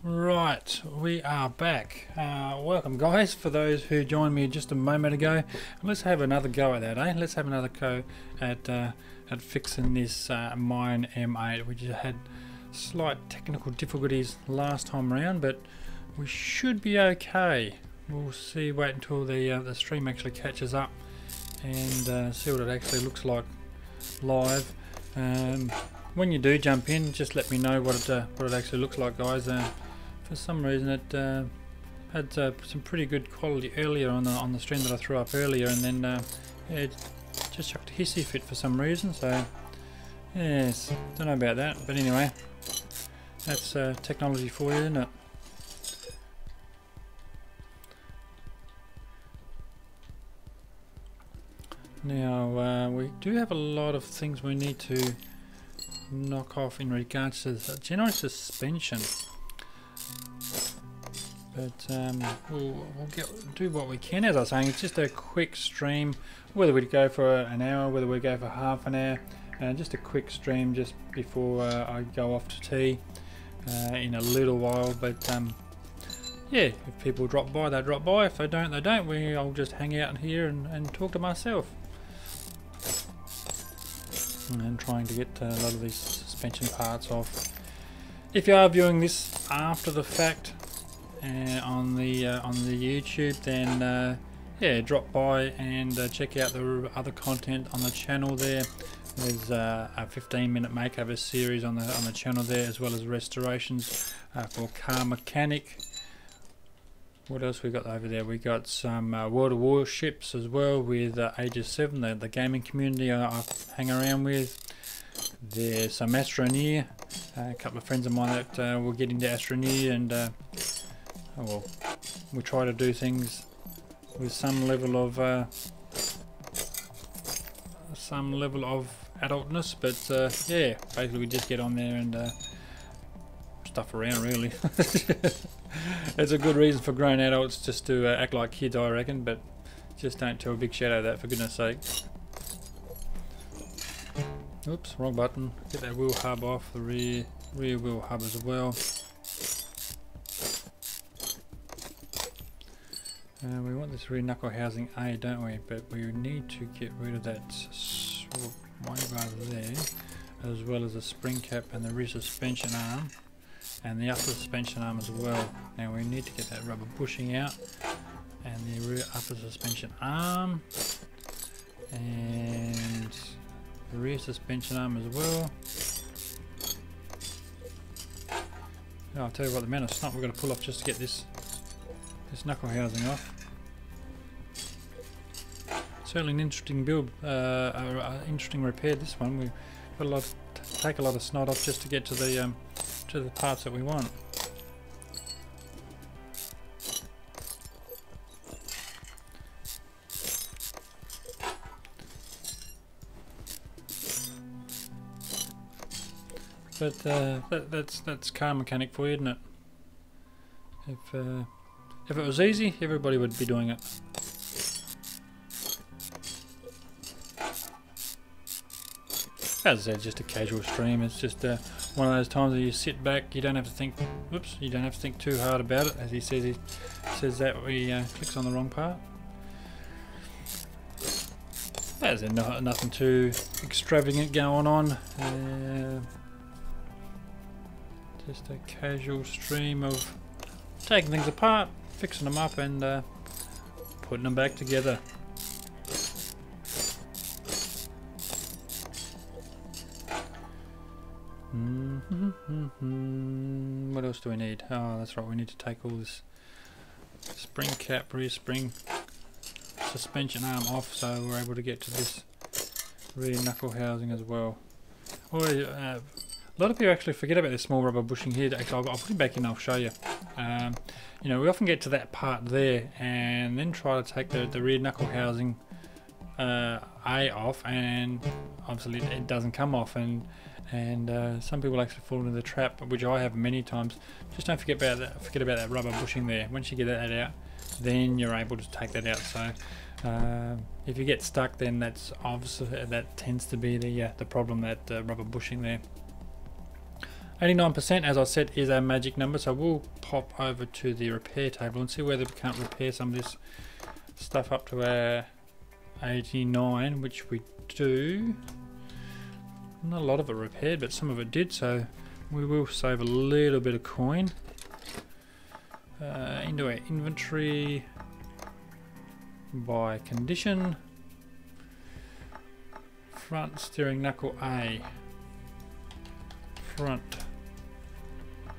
Right, we are back. Welcome guys, for those who joined me just a moment ago. Let's have another go at that, eh? Let's have another go at fixing this Mine M8. We just had slight technical difficulties last time around, but we should be okay. We'll see, wait until the stream actually catches up and see what it actually looks like live. When you do jump in, just let me know what it actually looks like, guys. For some reason it had some pretty good quality earlier on the stream that I threw up earlier, and then yeah, it just chucked a hissy fit for some reason. So yes, don't know about that, but anyway, that's technology for you, isn't it? Now we do have a lot of things we need to knock off in regards to the general suspension, but we'll do what we can. As I was saying, it's just a quick stream, whether we go for an hour, whether we go for half an hour, just a quick stream just before I go off to tea in a little while. But yeah, if people drop by, they drop by. If they don't, they don't. I'll just hang out here and talk to myself. And trying to get a lot of these suspension parts off. If you are viewing this after the fact on the YouTube, then yeah, drop by and check out the other content on the channel there. There's a 15-minute makeover series on the channel there, as well as restorations for Car Mechanic. What else we got over there? We got some World of Warships as well with Aegis 7, the gaming community I hang around with. There's some Astroneer, a couple of friends of mine that will get into Astroneer, and well, we try to do things with some level of adultness, but yeah, basically we just get on there and stuff around, really. It's a good reason for grown adults just to act like kids, I reckon, but just don't tell Big Shadow that, for goodness sake. Oops, wrong button. Get that wheel hub off, the rear wheel hub as well. We want this rear knuckle housing A, don't we? But we need to get rid of that way rather there, as well as the spring cap and the rear suspension arm. And the upper suspension arm as well. Now we need to get that rubber bushing out, and the rear upper suspension arm, and the rear suspension arm as well. Oh, I'll tell you what, the amount of snot we've got to pull off just to get this knuckle housing off. Certainly an interesting build, interesting repair, this one. We've got take a lot of snot off just to get to the parts that we want. But that's Car Mechanic for you, isn't it? If it was easy, everybody would be doing it. As I said, just a casual stream. It's just one of those times where you sit back, you don't have to think. Whoops, you don't have to think too hard about it. As he says that he clicks on the wrong part. There's nothing too extravagant going on. Just a casual stream of taking things apart, fixing them up, and putting them back together. What else do we need? Oh, that's right, we need to take all this spring cap, rear spring, suspension arm off, so we're able to get to this rear knuckle housing as well. A lot of people actually forget about this small rubber bushing here. Actually, I'll put it back in, I'll show you. You know, we often get to that part there and then try to take the rear knuckle housing A off, and obviously it doesn't come off, and some people actually fall into the trap, which I have many times. Just don't forget about that rubber bushing there. Once you get that out, then you're able to take that out. So if you get stuck, then that's obviously, that tends to be the problem, that rubber bushing there. 89%, as I said, is our magic number, so we'll pop over to the repair table and see whether we can't repair some of this stuff up to our 89, which we do. Not a lot of it repaired, but some of it did, so we will save a little bit of coin. Into our inventory by condition. Front steering knuckle A. Front. I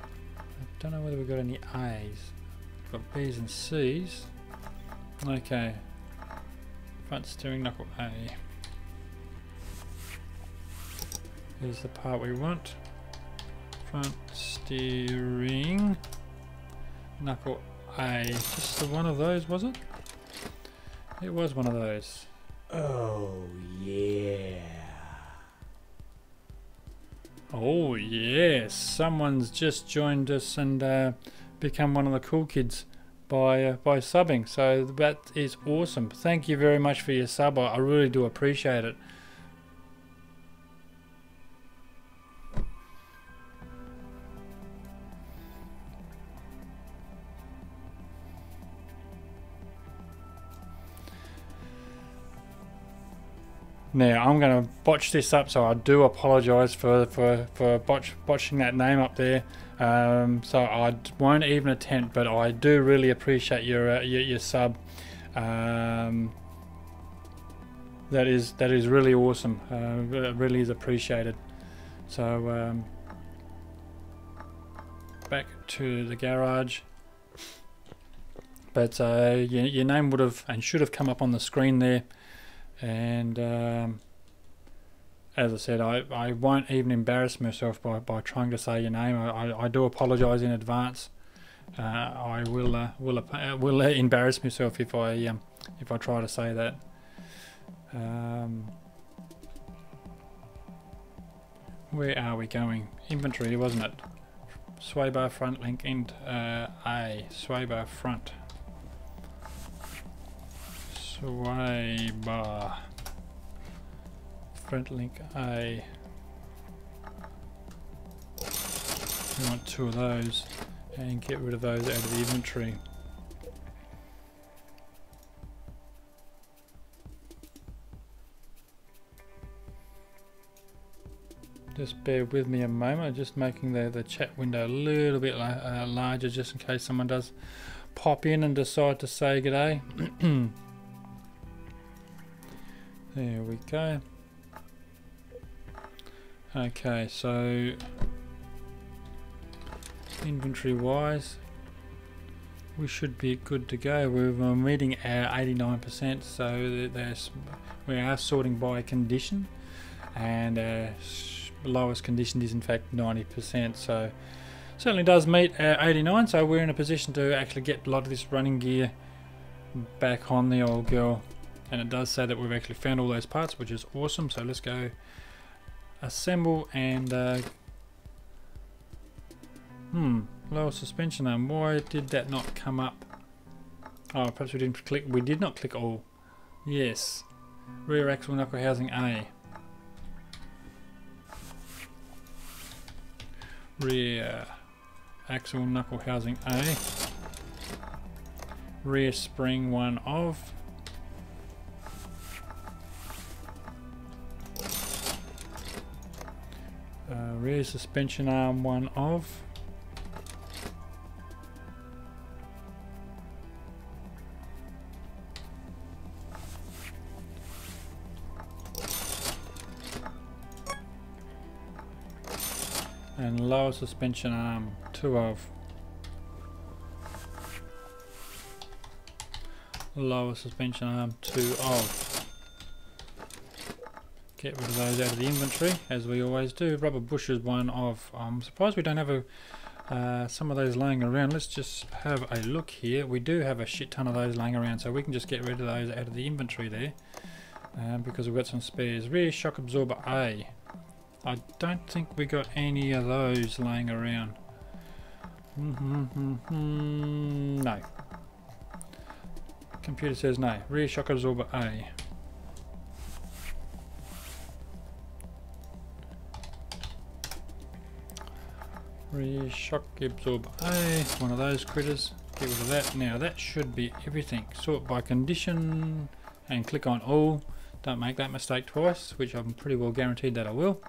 don't know whether we've got any A's. We've got B's and C's. Okay. Front steering knuckle A. Here's the part we want. Front steering knuckle A. Just the one of those, was it? It was one of those. Oh yeah. Oh yes, someone's just joined us and become one of the cool kids by subbing. So that is awesome. Thank you very much for your sub. I really do appreciate it. Now I'm going to botch this up, so I do apologise for botching that name up there. So I won't even attempt, but I do really appreciate your sub. That is really awesome. It really is appreciated. So back to the garage. But your name would have and should have come up on the screen there. And as I said, I won't even embarrass myself by trying to say your name. I do apologise in advance. I will embarrass myself if I try to say that. Where are we going? Inventory, wasn't it? Sway bar front link end A. Sway bar front. Sway bar front link A. We want 2 of those and get rid of those out of the inventory. Just bear with me a moment. I'm just making the chat window a little bit larger just in case someone does pop in and decide to say g'day. There we go. Okay, so inventory wise we should be good to go. We're meeting our 89%, so we are sorting by condition, and our lowest condition is in fact 90%, so certainly does meet our 89, so we're in a position to actually get a lot of this running gear back on the old girl. And it does say that we've actually found all those parts, which is awesome. So let's go assemble and lower suspension arm. Why did that not come up? Oh, perhaps we didn't click. We did not click all. Yes. Rear axle knuckle housing A. Rear axle knuckle housing A. Rear spring 1 of. Rear suspension arm 1 of. And lower suspension arm 2 of. Lower suspension arm 2 of. Get rid of those out of the inventory, as we always do. Rubber bushes 1 of. I'm surprised we don't have some of those laying around. Let's just have a look here. We do have a shit ton of those laying around, so we can just get rid of those out of the inventory there, because we've got some spares. Rear shock absorber A. I don't think we got any of those laying around. No. Computer says no. Rear shock absorber A. Rear shock absorber A, one of those critters. Get rid of that. Now that should be everything. Sort by condition and click on all. Don't make that mistake twice, which I'm pretty well guaranteed that I will.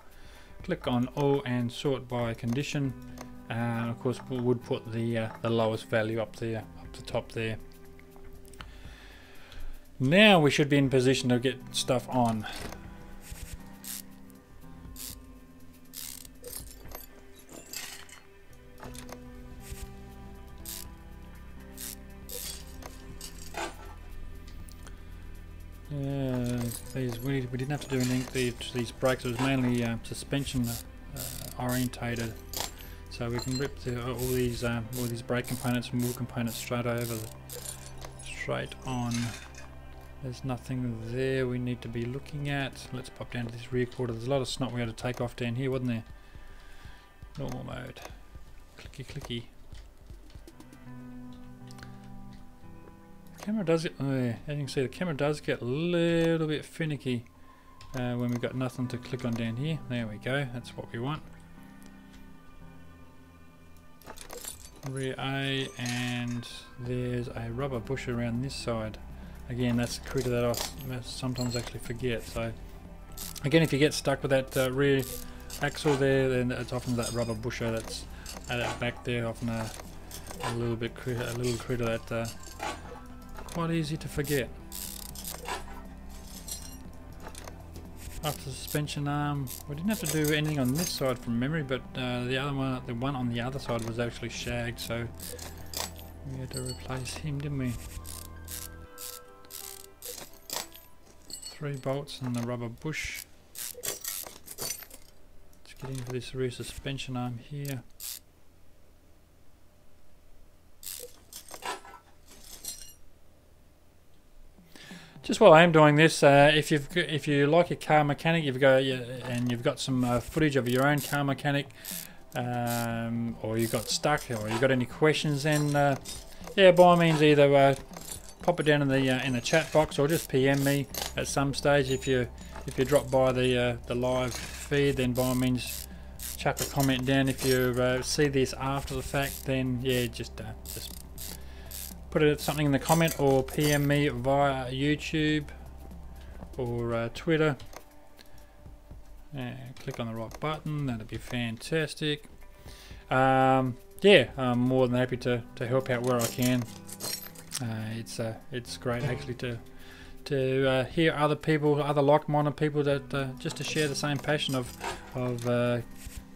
Click on all and sort by condition. And of course we would put the lowest value up there, up the top there. Now we should be in position to get stuff on. We didn't have to do anything to these brakes. It was mainly suspension orientated, so we can rip all these brake components and wheel components straight over, straight on. There's nothing there we need to be looking at. Let's pop down to this rear quarter. There's a lot of snot we had to take off down here, wasn't there? Normal mode. Clicky clicky. Camera does get, as you can see, the camera does get a little bit finicky when we've got nothing to click on down here. There we go, that's what we want. Rear A, and there's a rubber bush around this side. Again, that's a critter that I sometimes actually forget. So again, if you get stuck with that rear axle there, then it's often that rubber busher that's at that back there, often a little critter that quite easy to forget. After the suspension arm, we didn't have to do anything on this side from memory, but the one on the other side was actually shagged, so we had to replace him, didn't we? 3 bolts and the rubber bush. Let's get into this rear suspension arm here. Just while I'm doing this, if you like your car mechanic, and you've got some footage of your own car mechanic, or you got stuck, or you got any questions, then yeah, by all means either pop it down in the chat box, or just PM me at some stage. If you drop by the live feed, then by all means chuck a comment down. If you see this after the fact, then yeah, just put something in the comment, or PM me via YouTube or Twitter. Click on the right button, that'd be fantastic. Yeah, I'm more than happy to help out where I can. It's great actually to hear other people, other like-minded people that just to share the same passion of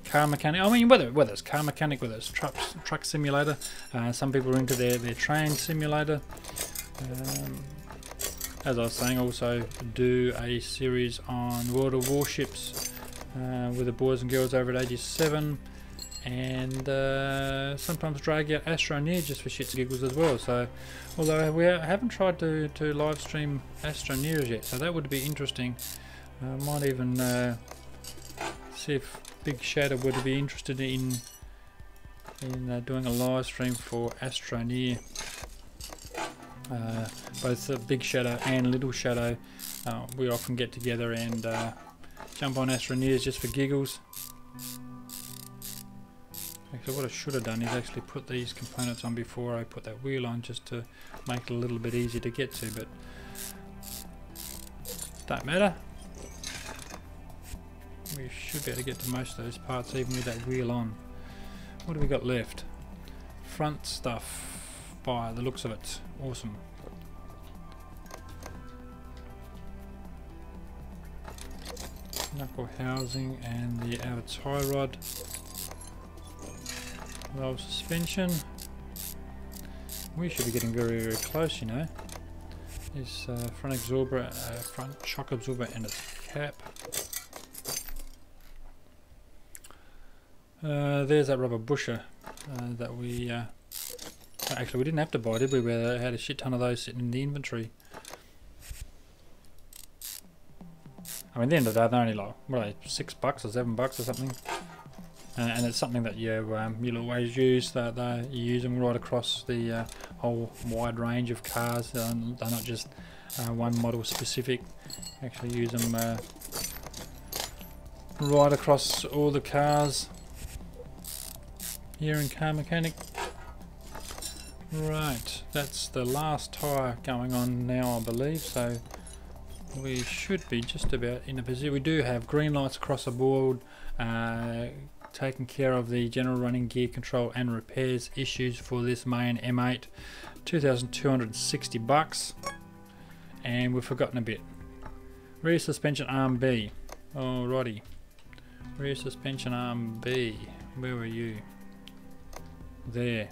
car mechanic. I mean, whether it's car mechanic, whether it's truck simulator. Some people are into their train simulator. As I was saying, also do a series on World of Warships with the boys and girls over at Ages 7, and sometimes drag out Astroneer just for shits and giggles as well. So, although we haven't tried to live stream Astroneers yet, so that would be interesting. Might even see if Big Shadow would be interested in doing a live stream for Astroneer. Both Big Shadow and Little Shadow, we often get together and jump on Astroneers just for giggles. Actually, what I should have done is actually put these components on before I put that wheel on, just to make it a little bit easier to get to, but don't matter. We should be able to get to most of those parts even with that wheel on. What have we got left? Front stuff, by the looks of it. Awesome. Knuckle housing and the outer tie rod. Roll suspension. We should be getting very, very close, you know. This front absorber, front shock absorber and its cap. There's that rubber busher that we actually we didn't have to buy, did we? We had a shit ton of those sitting in the inventory. I mean, at the end of the day, they're only like, what are they, $6 or $7 or something. And it's something that you'll always use. That you use them right across the whole wide range of cars. They're not just one model specific. Actually use them right across all the cars. here in Car Mechanic. Right, that's the last tyre going on now, I believe, so we should be just about in a position. We do have green lights across the board, taking care of the general running gear control and repairs issues for this main M8, $2,260, and we've forgotten a bit. Rear suspension arm B, alrighty, rear suspension arm B, where are you? There.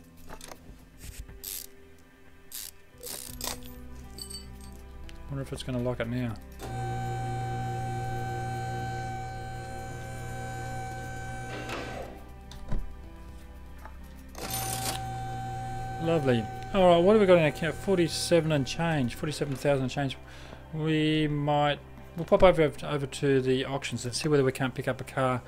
Wonder if it's going to lock it now. Lovely. Alright, what have we got in our account? 47 and change. 47,000 and change. We'll pop over to the auctions and see whether we can't pick up a car.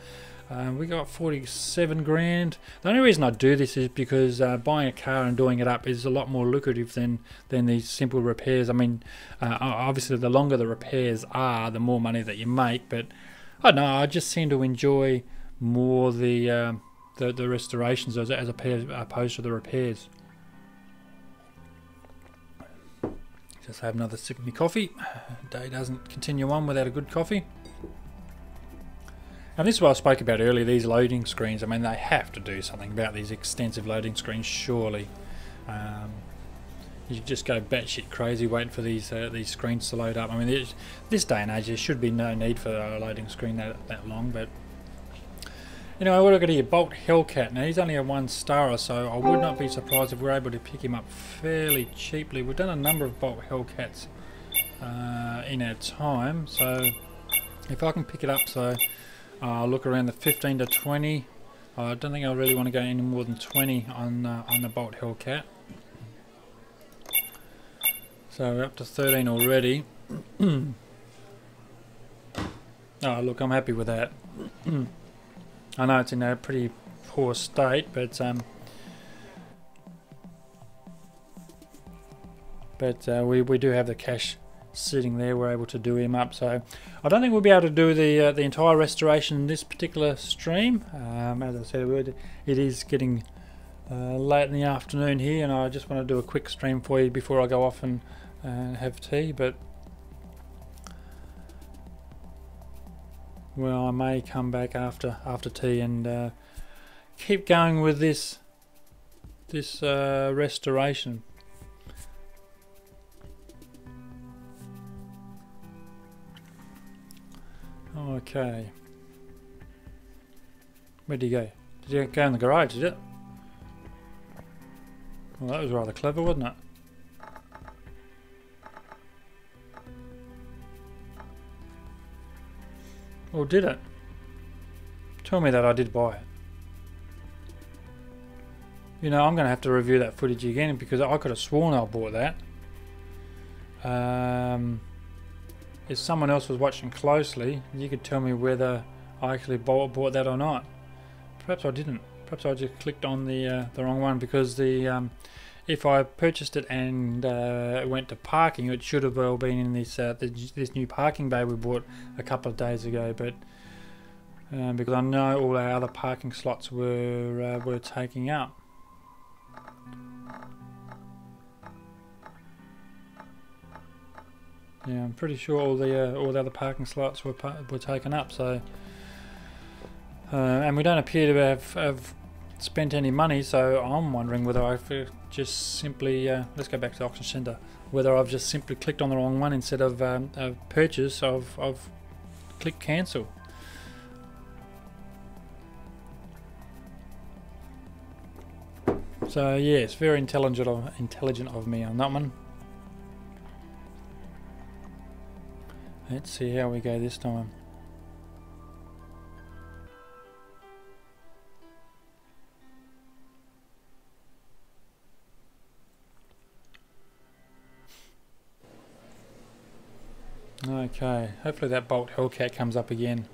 We got 47 grand. The only reason I do this is because buying a car and doing it up is a lot more lucrative than these simple repairs. I mean, obviously the longer the repairs are, the more money that you make, but I don't know, I just seem to enjoy more the restorations as opposed to the repairs. Just have another sip of my coffee. Day doesn't continue on without a good coffee. And this is what I spoke about earlier, these loading screens. I mean, they have to do something about these extensive loading screens, surely. You just go batshit crazy waiting for these screens to load up. I mean, this day and age, there should be no need for a loading screen that long, but... Anyway, what have I got here? Bolt Hellcat. Now, he's only a 1-star, so I would not be surprised if we're able to pick him up fairly cheaply. We've done a number of Bolt Hellcats in our time, so if I can pick it up, so I'll look around the 15 to 20. I don't think I really want to go any more than 20 on the Bolt Hellcat. So we're up to 13 already. Oh, look, I'm happy with that. I know it's in a pretty poor state, but we do have the cash sitting there. We're able to do him up, so I don't think we'll be able to do the entire restoration in this particular stream. As I said, it is getting late in the afternoon here, and I just want to do a quick stream for you before I go off and have tea. But well, I may come back after tea and keep going with this restoration. Okay. Where did he go? Did he go in the garage, did it? Well, that was rather clever, wasn't it? Or did it? Tell me that I did buy it. You know, I'm going to have to review that footage again because I could have sworn I bought that. If someone else was watching closely, you could tell me whether I actually bought that or not. Perhaps I didn't. Perhaps I just clicked on the wrong one, because if I purchased it and went to parking, it should have well been in this new parking bay we bought a couple of days ago. But because I know all our other parking slots were taking up. Yeah, I'm pretty sure all the other parking slots were taken up. So, and we don't appear to have spent any money. So I'm wondering whether I've just simply let's go back to the auction centre. Whether I've just simply clicked on the wrong one instead of purchase. I've clicked cancel. So yes, very intelligent of me on that one. Let's see how we go this time. Okay, hopefully that Bolt Hellcat comes up again.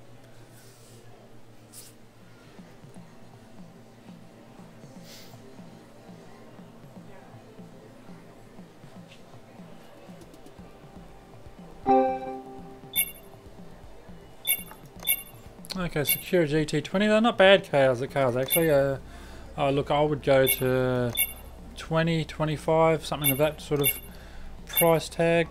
Okay, Secura GT20, they're not bad cars actually. Oh look, I would go to 20, 25, something of that sort of price tag.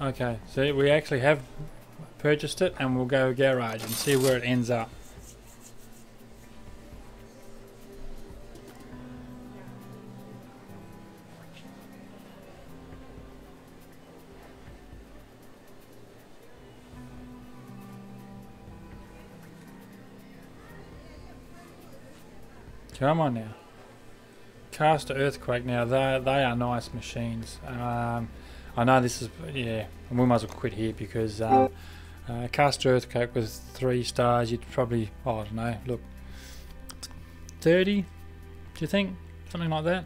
Okay, so we actually have purchased it, and we'll go garage and see where it ends up. Come on now. Caster Earthquake now, they are nice machines. I know this is, yeah, and we might as well quit here because Caster Earthquake with 3 stars, you'd probably, oh, I don't know, look, 30, do you think? Something like that.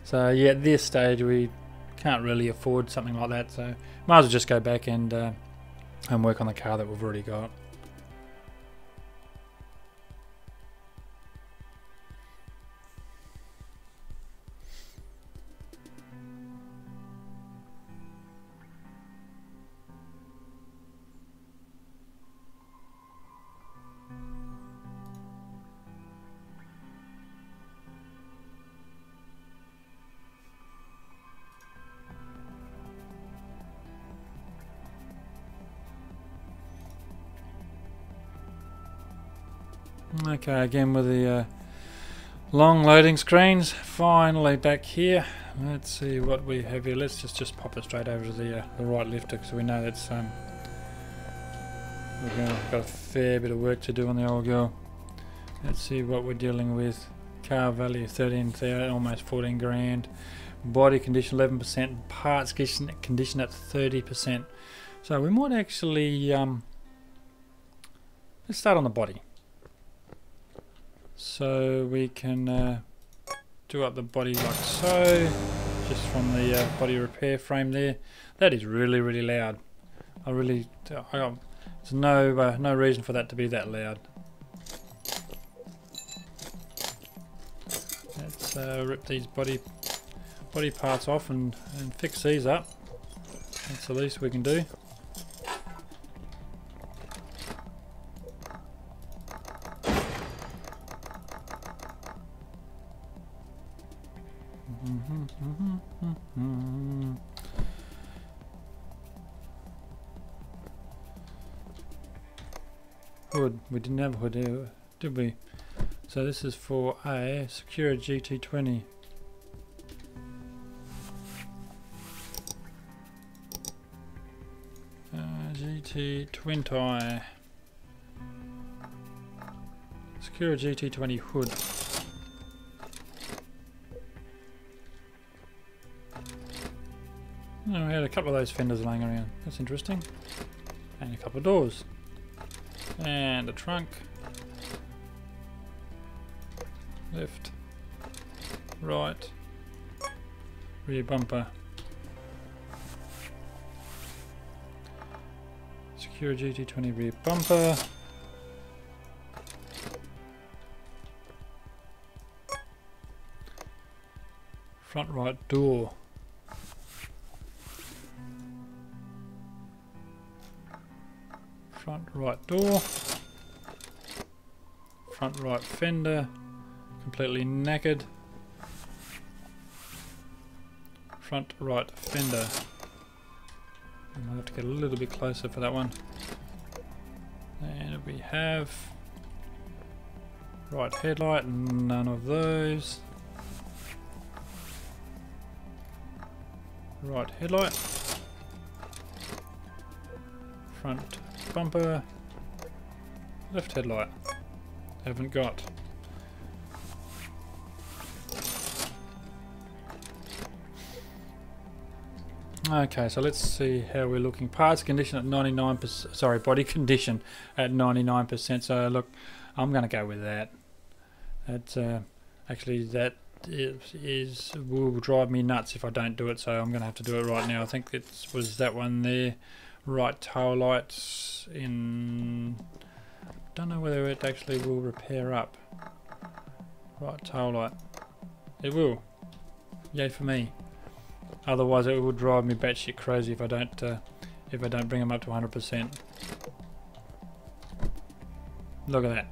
So yeah, at this stage we can't really afford something like that, so might as well just go back and work on the car that we've already got. Okay, again with the long loading screens. Finally back here. Let's see what we have here. Let's just pop it straight over to the right lifter, so we know that's we've got a fair bit of work to do on the old girl. Let's see what we're dealing with. Car value 13,000, almost 14 grand. Body condition 11%. Parts condition at 30%. So we might actually let's start on the body. So we can do up the body like so, just from the body repair frame there. That is really, really loud. There's no reason for that to be that loud. Let's rip these body parts off and fix these up. That's the least we can do. Hood. We didn't have a hood here, did we? So this is for a Secura GT20. GT20. Secura GT20 hood. Oh, we had a couple of those fenders laying around. That's interesting. And a couple of doors. And a trunk. Left. Right. Rear bumper. Secura GT20 rear bumper. Front right door. Front right door. Front right fender. Completely knackered. Front right fender. I might have to get a little bit closer for that one. And we have right headlight, none of those. Right headlight. Front bumper. Left headlight. Haven't got. Okay, so let's see how we're looking. Parts condition at 99%, sorry, body condition at 99%. So look, I'm going to go with that. That's actually that will drive me nuts if I don't do it. So I'm going to have to do it right now. I think it was that one there. Right tail lights in. Don't know whether it actually will repair up. Right tail light. It will. Yay for me. Otherwise it would drive me batshit crazy if I if I don't bring them up to 100%. Look at that,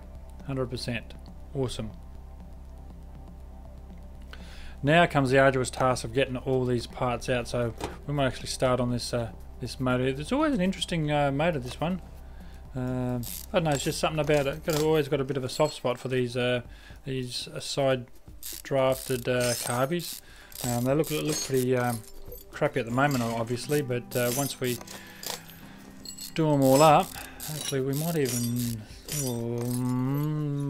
100%. Awesome. Now comes the arduous task of getting all these parts out. So we might actually start on this this motor. It's always an interesting motor, this one. I don't know, it's just something about it. Always got a bit of a soft spot for these side drafted carbies. They look pretty crappy at the moment, obviously, but once we do them all up, actually we might even,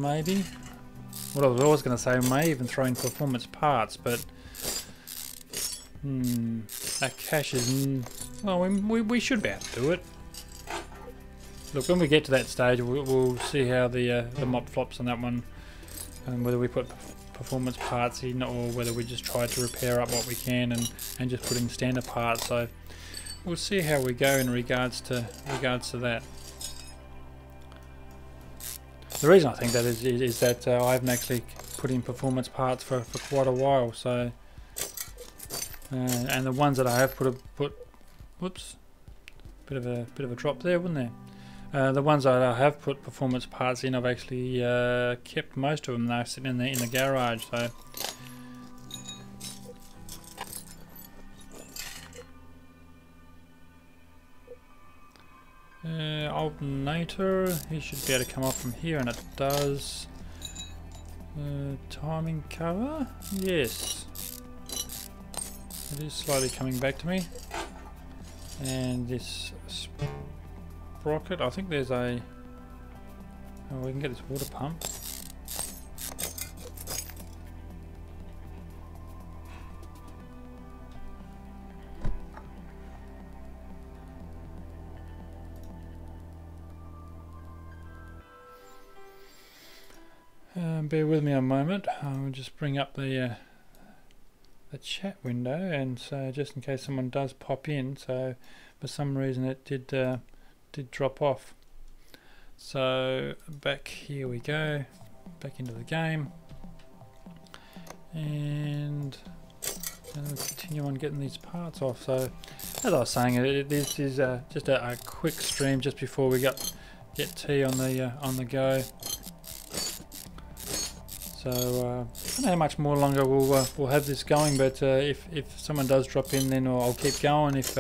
maybe. What I was always going to say, we may even throw in performance parts, but that cache is, well, we should be able to do it. Look, when we get to that stage, we'll see how the mop flops on that one, and whether we put performance parts in or whether we just try to repair up what we can and just put in standard parts. So we'll see how we go in regards to that. The reason I think that is that I haven't actually put in performance parts for quite a while. So and the ones that I have put, whoops, bit of a drop there, wasn't there? The ones that I have put performance parts in, I've actually kept most of them. They're sitting in the garage. So alternator, he should be able to come off from here, and it does. Timing cover, yes, it is slowly coming back to me. And this sprocket, I think there's a, oh, we can get this water pump. Bear with me a moment. I'll just bring up the chat window, and so just in case someone does pop in. So for some reason it did drop off. So back here we go, back into the game, and we'll continue on getting these parts off. So as I was saying, this is just a quick stream just before we get tea on the go. So I don't know how much more longer we'll have this going, but if someone does drop in, then I'll keep going. If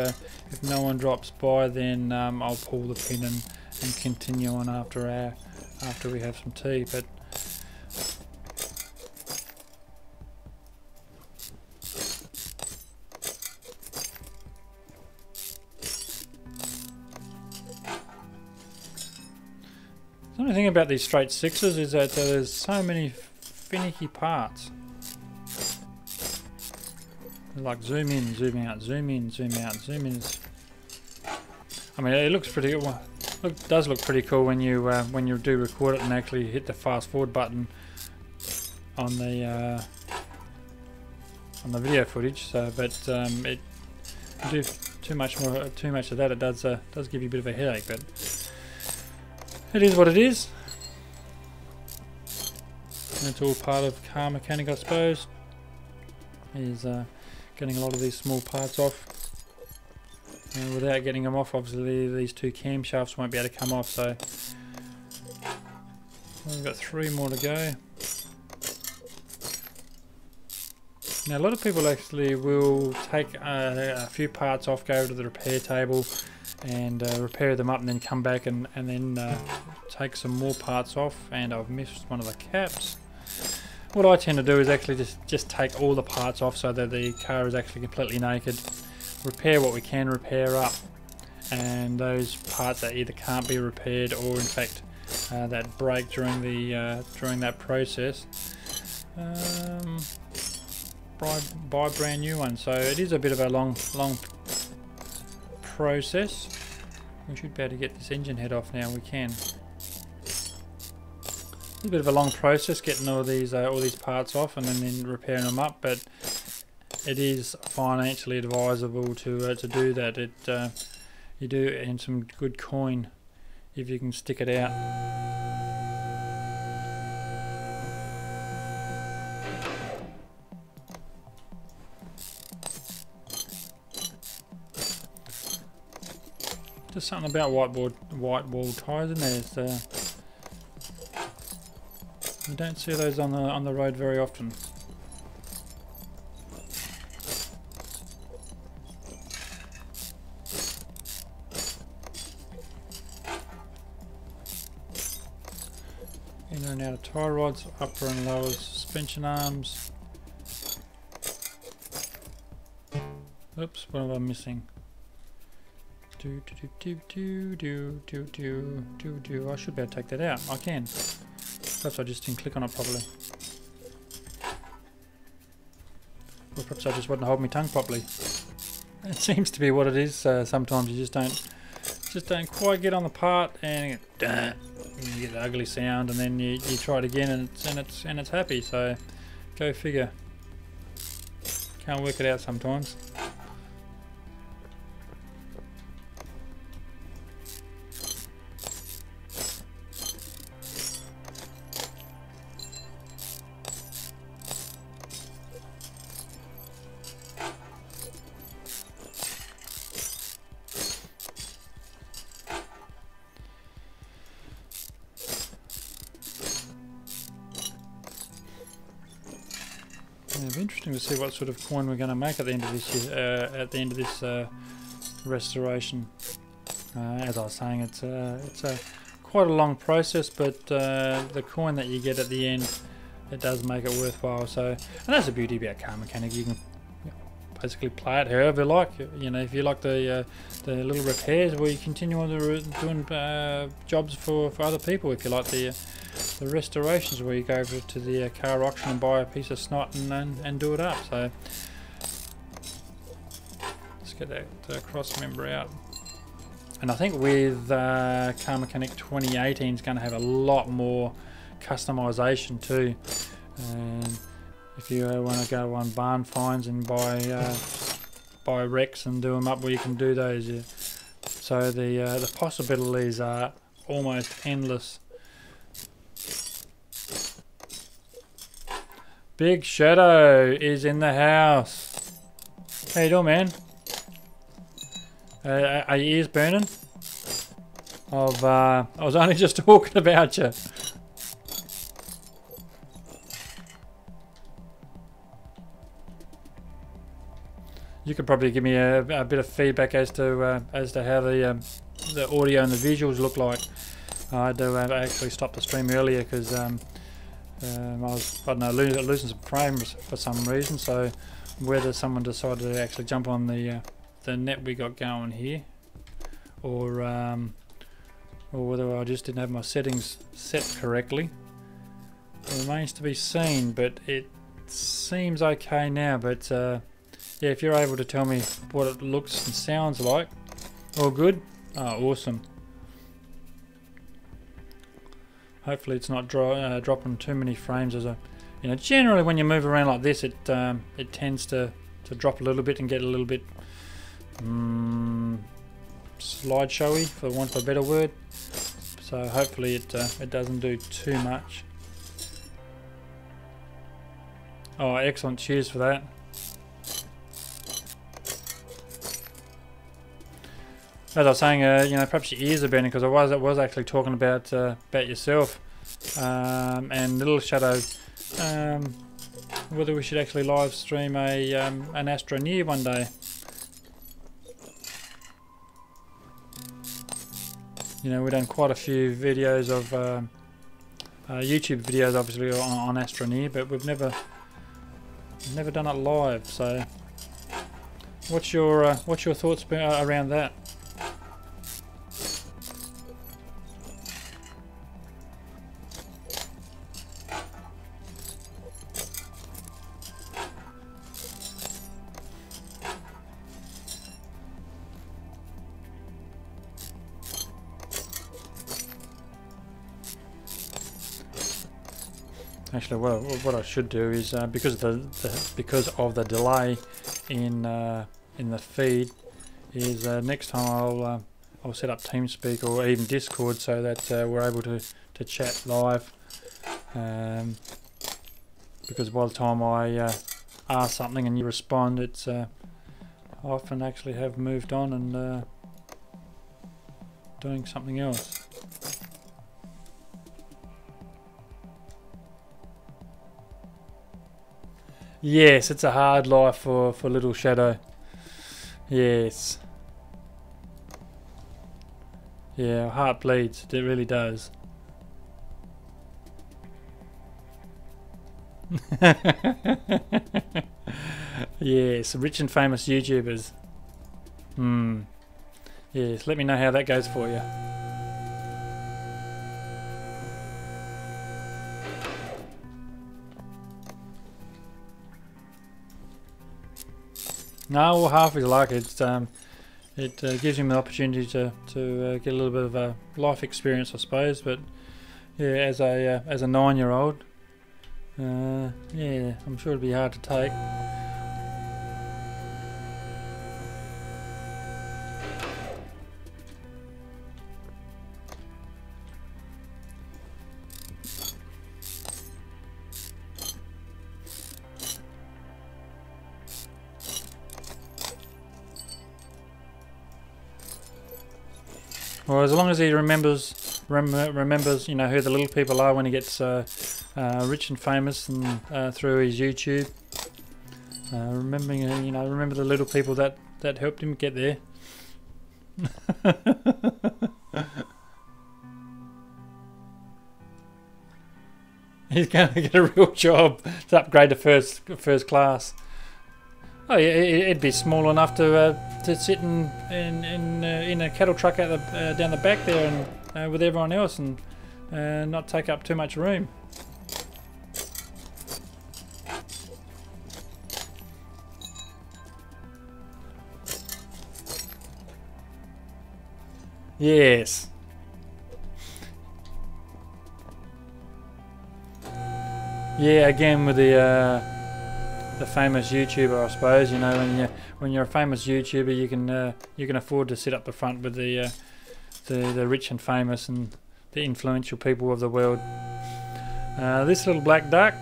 no one drops by, then I'll pull the pin and continue on after we have some tea. But the only thing about these straight sixes is that there's so many finicky parts. Like zoom in, zoom out, zoom in, zoom out, zoom in. I mean, it looks pretty. Does look pretty cool when you do record it and actually hit the fast forward button on the video footage. So, but it do too much of that. It does give you a bit of a headache, but it is what it is. And it's all part of car mechanic, I suppose, is getting a lot of these small parts off. And without getting them off, obviously these two camshafts won't be able to come off. So we've got 3 more to go. Now a lot of people actually will take a few parts off, go to the repair table and repair them up, and then come back and then take some more parts off. And I've missed one of the caps. What I tend to do is actually just take all the parts off so that the car is actually completely naked. Repair what we can repair up, and those parts that either can't be repaired or in fact that break during that process, buy brand new ones. So it is a bit of a long process. We should be able to get this engine head off now. We can. It's a bit of a long process getting all these parts off and then repairing them up, but it is financially advisable to do that. You do earn some good coin if you can stick it out. Just something about white wall tyres in there. You don't see those on the road very often. In and out of tie rods, upper and lower suspension arms. Oops, what am I missing? I should be able to take that out. I can. Perhaps I just didn't click on it properly. Or perhaps I just wouldn't hold my tongue properly. It seems to be what it is. Sometimes you just don't quite get on the part, and you get the ugly sound, and then you try it again, and it's happy. So go figure. Can't work it out sometimes. It'll be interesting to see what sort of coin we're going to make at the end of this year, at the end of this restoration. As I was saying, it's a quite a long process, but the coin that you get at the end, it does make it worthwhile. So, and that's the beauty about Car Mechanic. You can basically play it however you like. You know, if you like the little repairs, well, you continue on doing jobs for other people. If you like the restorations, where you go over to the car auction and buy a piece of snot and do it up. So let's get that cross member out. And I think with Car Mechanic 2018 is going to have a lot more customization too. And if you want to go on Barn Finds and buy wrecks and do them up, where you can do those. Yeah. So the possibilities are almost endless. Big Shadow is in the house. How you doing, man? Are your ears burning? I was only just talking about you. You could probably give me a bit of feedback as to how the audio and the visuals look like. I had to actually stop the stream earlier because I don't know, losing some frames for some reason. So whether someone decided to actually jump on the net we got going here, or whether I just didn't have my settings set correctly, remains to be seen. But it seems okay now. But yeah, if you're able to tell me what it looks and sounds like, all good. Awesome. Hopefully it's not dropping too many frames. Generally when you move around like this, it tends to drop a little bit and get a little bit slideshowy, for want of a better word. So hopefully it doesn't do too much. Oh, excellent! Cheers for that. As I was saying, perhaps your ears are burning, because I was actually talking about yourself and Little Shadow, whether we should actually live stream an Astroneer one day. We've done quite a few videos of YouTube videos, obviously on Astroneer, but we've never done it live. So, what's your thoughts around that? Actually, what I should do is because of the delay in the feed, is next time I'll set up TeamSpeak or even Discord, so that we're able to chat live. Because by the time I ask something and you respond, it's I often actually have moved on doing something else. Yes, it's a hard life for little Shadow. Yes. Yeah, heart bleeds. It really does. Yes, rich and famous YouTubers. Yes, let me know how that goes for you. No, well, half is like it. It gives him the opportunity to get a little bit of a life experience, I suppose. But yeah, as a 9-year-old, yeah, I'm sure it'd be hard to take. Well, as long as he remembers, you know, who the little people are when he gets rich and famous and through his YouTube. Remembering, you know, remember the little people that helped him get there. He's going to get a real job to upgrade to first class. Oh yeah, it'd be small enough to sit in a cattle truck out down the back there and with everyone else and not take up too much room. Yes. Yeah, again with the famous YouTuber, I suppose. You know, when you're a famous YouTuber, you can afford to sit up the front with the rich and famous and the influential people of the world. This little black duck,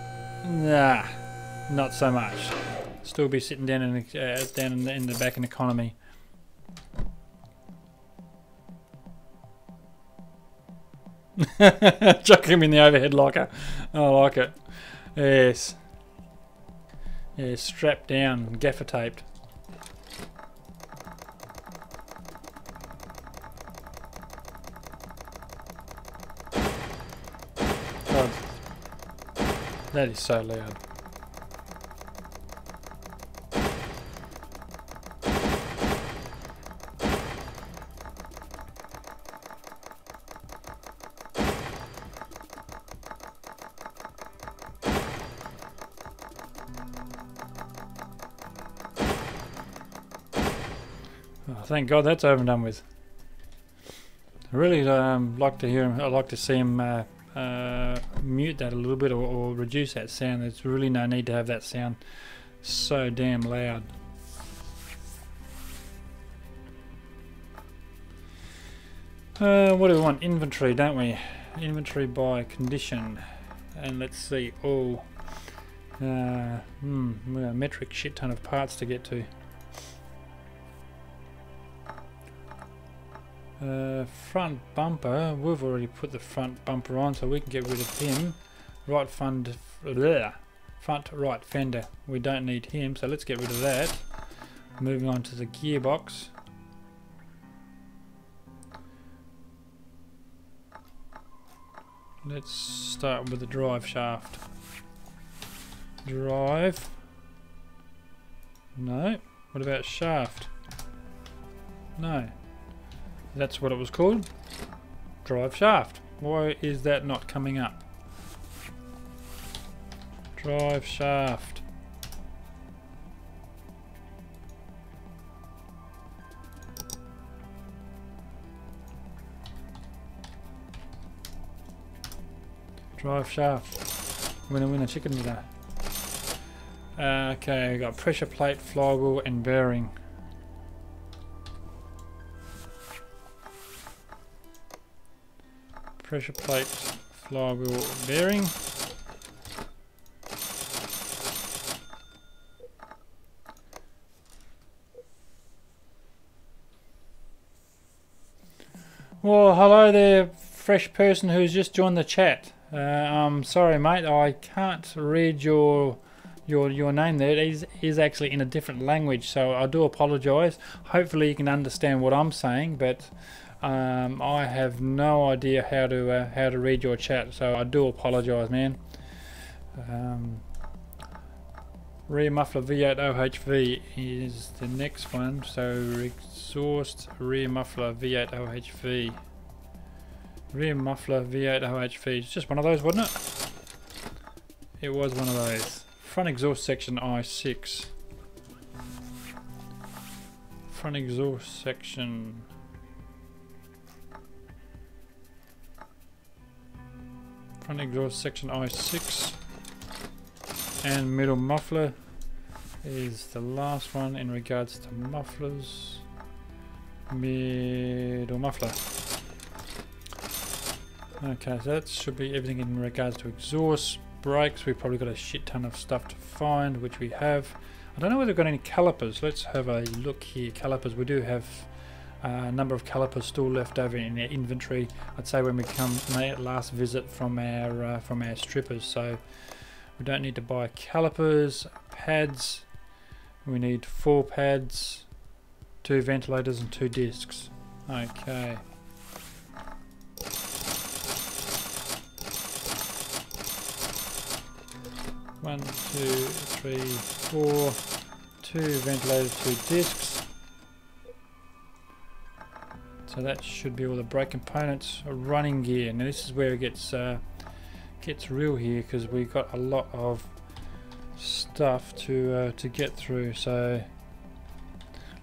nah, not so much. Still be sitting down in the back in economy. Chuck him in the overhead locker. I like it. Yes. Yeah, strapped down, gaffer taped. God, that is so loud. Oh, thank God that's over and done with. I really like to hear him. I like to see him mute that a little bit or reduce that sound. There's really no need to have that sound so damn loud. What do we want? Inventory, don't we? Inventory by condition. And let's see. Oh, we got a metric shit ton of parts to get to. Front bumper, we've already put the front bumper on, so we can get rid of him. Front right fender, we don't need him, so let's get rid of that. Moving on to the gearbox. Let's start with the drive shaft. Drive. No. What about shaft? No. That's what it was called. Drive shaft. Why is that not coming up? Drive shaft. Drive shaft. Winner winner chicken dinner. Okay, got pressure plate, flywheel and bearing. Pressure plate, flywheel, bearing. Well, hello there, fresh person who's just joined the chat. I'm sorry, mate. I can't read your name there. It is actually in a different language, so I do apologise. Hopefully, you can understand what I'm saying, but I have no idea how to read your chat, so I do apologise, man. Rear muffler V8 OHV is the next one, so exhaust rear muffler V8 OHV. Rear muffler V8 OHV, it's just one of those, wasn't it? It was one of those. Front exhaust section I6. Front exhaust section. Front exhaust section I6. And middle muffler is the last one in regards to mufflers. Middle muffler. Okay, so that should be everything in regards to exhaust. Brakes, we've probably got a shit ton of stuff to find, which we have. I don't know whether we've got any calipers. Let's have a look here. Calipers, we do have a number of calipers still left over in our inventory. I'd say when we come last visit from our strippers, so we don't need to buy calipers. Pads, we need 4 pads, 2 ventilators and 2 discs. Okay. One, 2, 3, 4, 2 ventilators, 2 discs. So that should be all the brake components. A running gear. Now this is where it gets real here, because we've got a lot of stuff to get through. So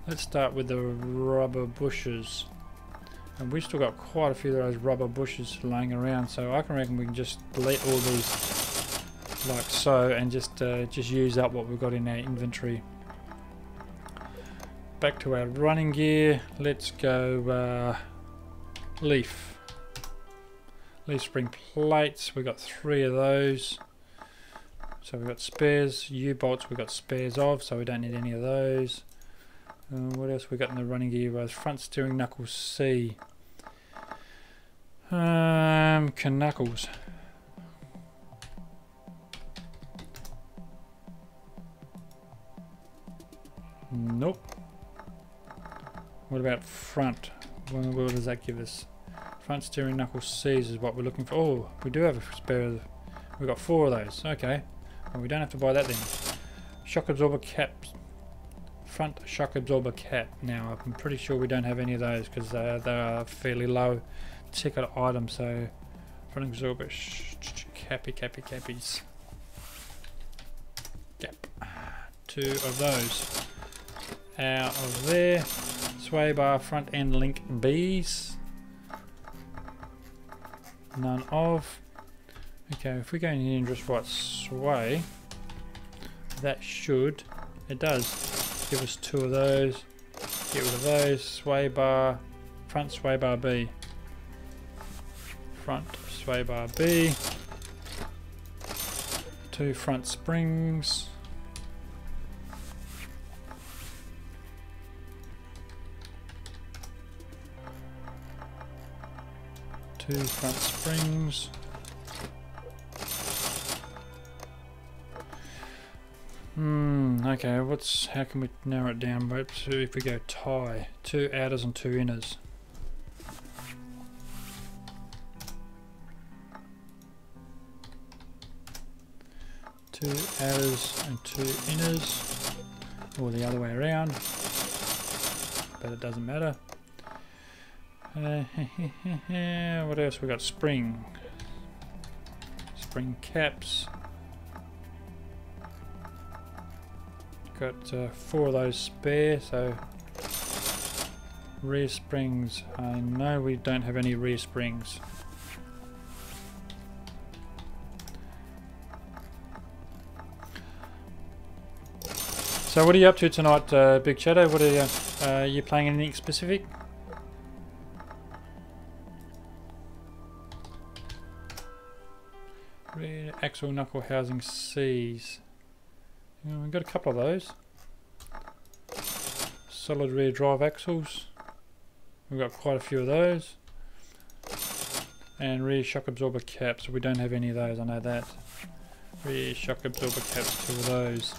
let's start with the rubber bushes, and we've still got quite a few of those rubber bushes laying around, so I reckon we can just delete all these like so and just use up what we've got in our inventory. Back to our running gear. Let's go leaf spring plates. We've got 3 of those. So we've got spares. U-bolts we've got spares of, so we don't need any of those. What else we got in the running gear? Front steering knuckle C. Knuckles. Nope. What about front? What does that give us? Front steering knuckle C's is what we're looking for. Oh, we do have a spare. We've got 4 of those. Okay. Well, we don't have to buy that then. Shock absorber cap. Front shock absorber cap. Now, I'm pretty sure we don't have any of those because they are fairly low ticket items. So, front absorber cappies. Cap. 2 of those. Out of there. Sway bar front end link B's. None of. Okay, if we go in here and just write sway, that should, it does give us 2 of those. Get rid of those. Sway bar, front sway bar B. Front sway bar B. 2 front springs. 2 front springs. Okay, how can we narrow it down? So if we go tie, 2 outers and 2 inners. Two outers and 2 inners, or the other way around, but it doesn't matter. What else we got? Spring caps. Got 4 of those spare, so rear springs. I know we don't have any rear springs. So what are you up to tonight, Big Shadow? What are you playing anything specific? Rear axle knuckle housing C's. We've got a couple of those. Solid rear drive axles. We've got quite a few of those. and rear shock absorber caps. We don't have any of those, I know that. Rear shock absorber caps, 2 of those.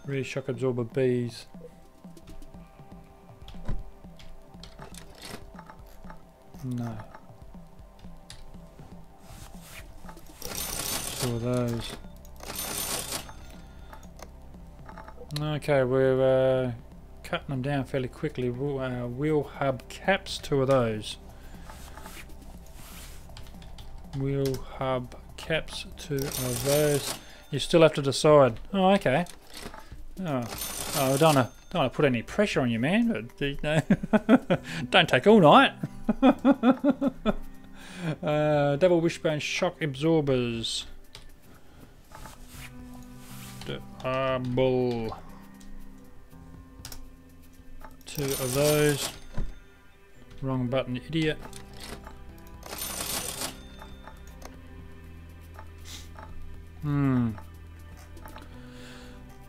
Rear shock absorber Bs. No. 2 of those. Okay, we're cutting them down fairly quickly. Wheel hub caps, 2 of those. Wheel hub caps, 2 of those. You still have to decide. Oh, okay. Oh, I don't want to put any pressure on you, man. But, don't take all night. Double wishbone shock absorbers. Double. 2 of those. Wrong button, you idiot.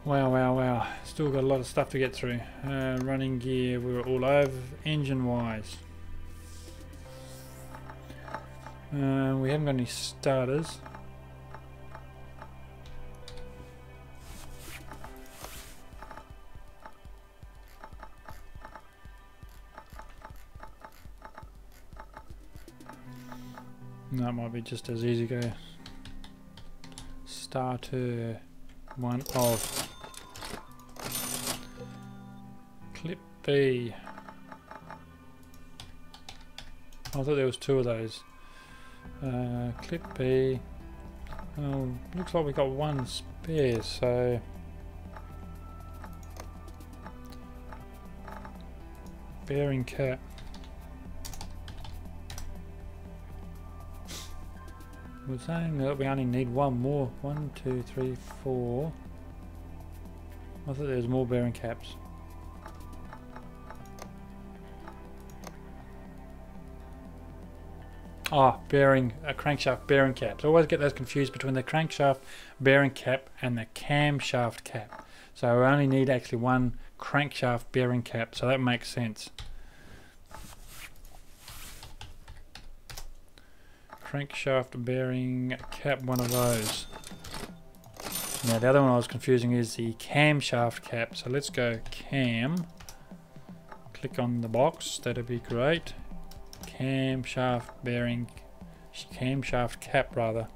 Wow. Still got a lot of stuff to get through. Running gear, we were all over. Engine wise. We haven't got any starters. That might be just as easy go. Starter 1 of. Clip B. I thought there was 2 of those. Clip B. Oh, looks like we got 1 spare, so bearing cap. We're saying that we only need 1 more. 1, 2, 3, 4. I thought there was more bearing caps. Bearing, crankshaft bearing caps. I always get those confused between the crankshaft bearing cap and the camshaft cap. So we only need actually 1 crankshaft bearing cap, so that makes sense. Crankshaft bearing cap, 1 of those. Now the other one I was confusing is the camshaft cap. So let's go cam. Click on the box, that'd be great. Camshaft bearing, camshaft cap rather.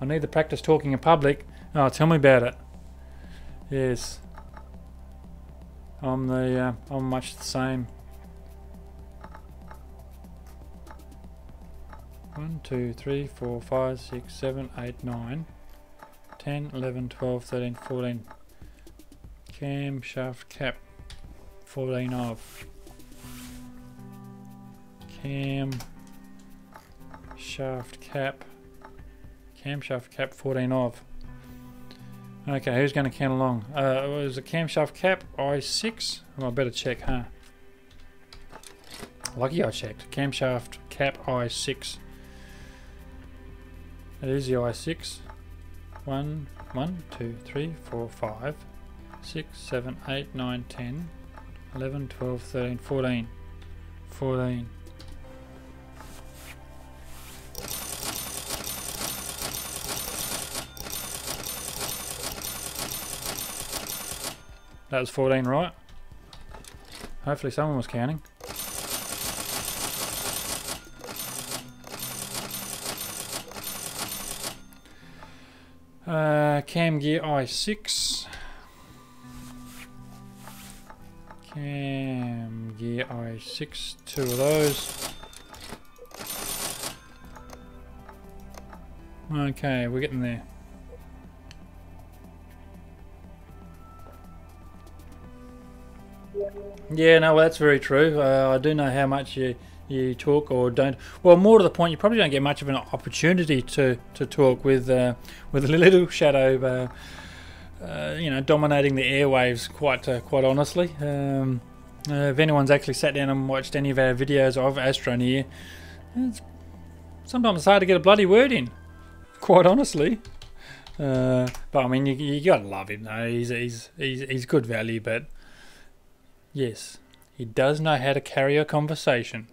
I need to practice talking in public. Oh, tell me about it. Yes, I'm much the same. 1, 2, 3, 4, 5, 6, 7, 8, 9, 10, 11, 12, 13, 14. Camshaft cap, 14 of. Camshaft cap, 14 of. Okay, who's going to count along? Was a camshaft cap I6? Oh, I better check, huh? Lucky I checked. Camshaft cap I6. That is the I6. 1, 2, 3, 4, 5, 6, 7, 8, 9, 10, 11, 12, 13, 14. 14. That was 14, right? Hopefully someone was counting. Cam gear I6. Cam gear I6, 2 of those. Okay, we're getting there. Yeah, no, well, that's very true. I do know how much you talk or don't. Well, more to the point, you probably don't get much of an opportunity to talk with Little Shadow, you know, dominating the airwaves quite honestly. If anyone's actually sat down and watched any of our videos of Astroneer, it's sometimes hard to get a bloody word in, quite honestly. But I mean, you gotta love him though. He's good value, but yes, He does know how to carry a conversation.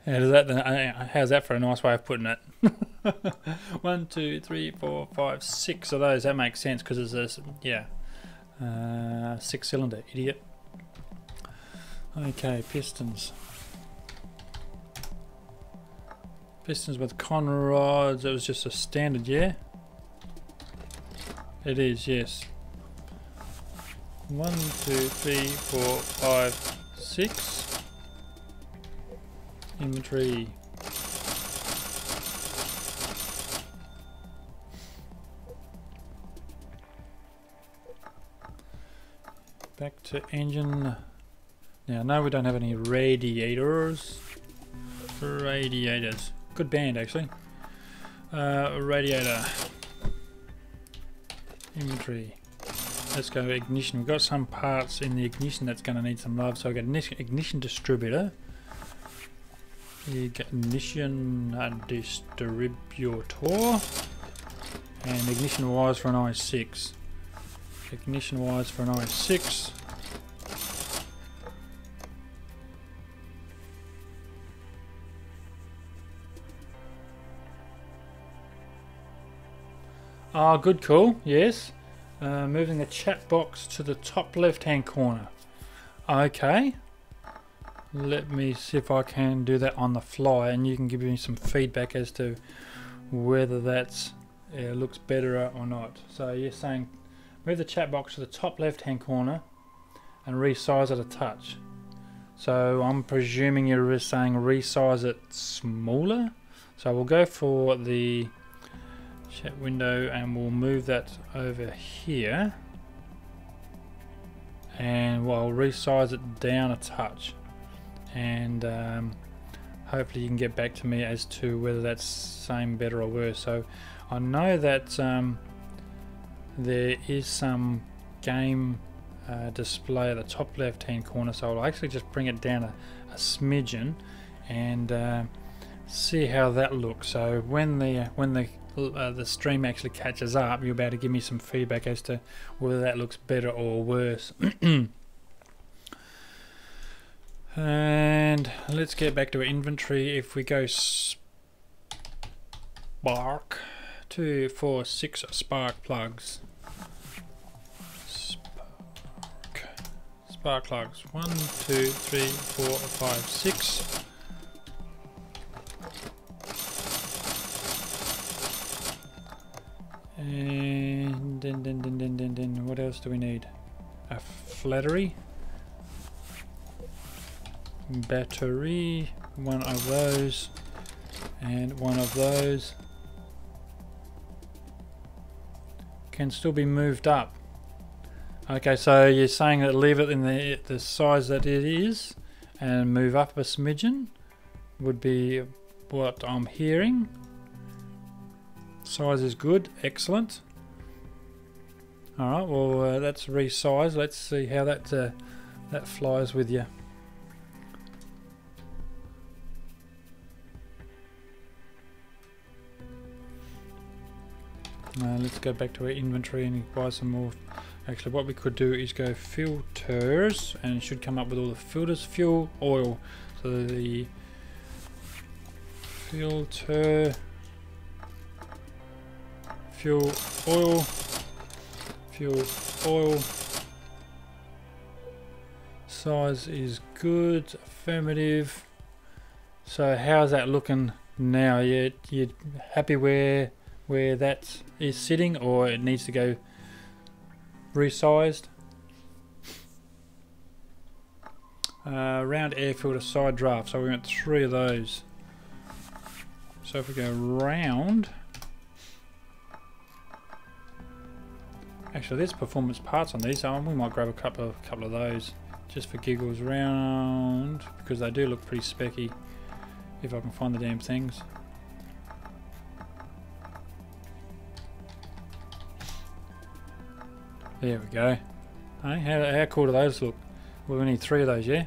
How's that for a nice way of putting it? 1, 2, 3, 4, 5, 6 of those. That makes sense because it's a 6-cylinder, idiot. Okay, pistons. Pistons with conrods. It was just a standard, yeah? It is, yes. 1, 2, 3, 4, 5, 6. Inventory. Back to engine. Now, no, we don't have any radiators. Radiators. Good band, actually. Radiator. Inventory. Let's go ignition. We've got some parts in the ignition that's going to need some love. So we've got an ignition distributor. Ignition distributor. And ignition wires for an i6. Ignition wires for an i6. Ah, good call, yes. Moving the chat box to the top left hand corner. Okay. Let me see if I can do that on the fly and you can give me some feedback as to whether that's looks better or not. So you're saying move the chat box to the top left hand corner and resize it a touch. So I'm presuming you're saying resize it smaller. So we'll go for the chat window and we'll move that over here and we'll resize it down a touch and hopefully you can get back to me as to whether that's same, better or worse. So I know that there is some game display at the top left hand corner, so I'll actually just bring it down a smidgen and see how that looks. So when the stream actually catches up, you're about to give me some feedback as to whether that looks better or worse. And let's get back to our inventory. If we go spark 2, 4, 6 spark plugs. Spark plugs 1, 2, 3, 4, 5, 6. And then what else do we need? A flattery, battery, one of those, and one of those. Can still be moved up. Okay, so you're saying that leave it in the size that it is and move up a smidgen would be what I'm hearing. Size is good, excellent. Alright, well that's resize. Let's see how that flies with you. Let's go back to our inventory and buy some more. Actually, what we could do is go filters and it should come up with all the filters. Fuel, oil. So the filter, fuel, oil, fuel, oil. Size is good, affirmative. So how's that looking now? You're happy where that is sitting, or it needs to go resized? Round air filter side draft, so we went 3 of those. So if we go round, actually there's performance parts on these, so we might grab a couple of those just for giggles. Round, because they do look pretty specky if I can find the damn things. There we go. Hey, how cool do those look? Well, we need 3 of those, yeah?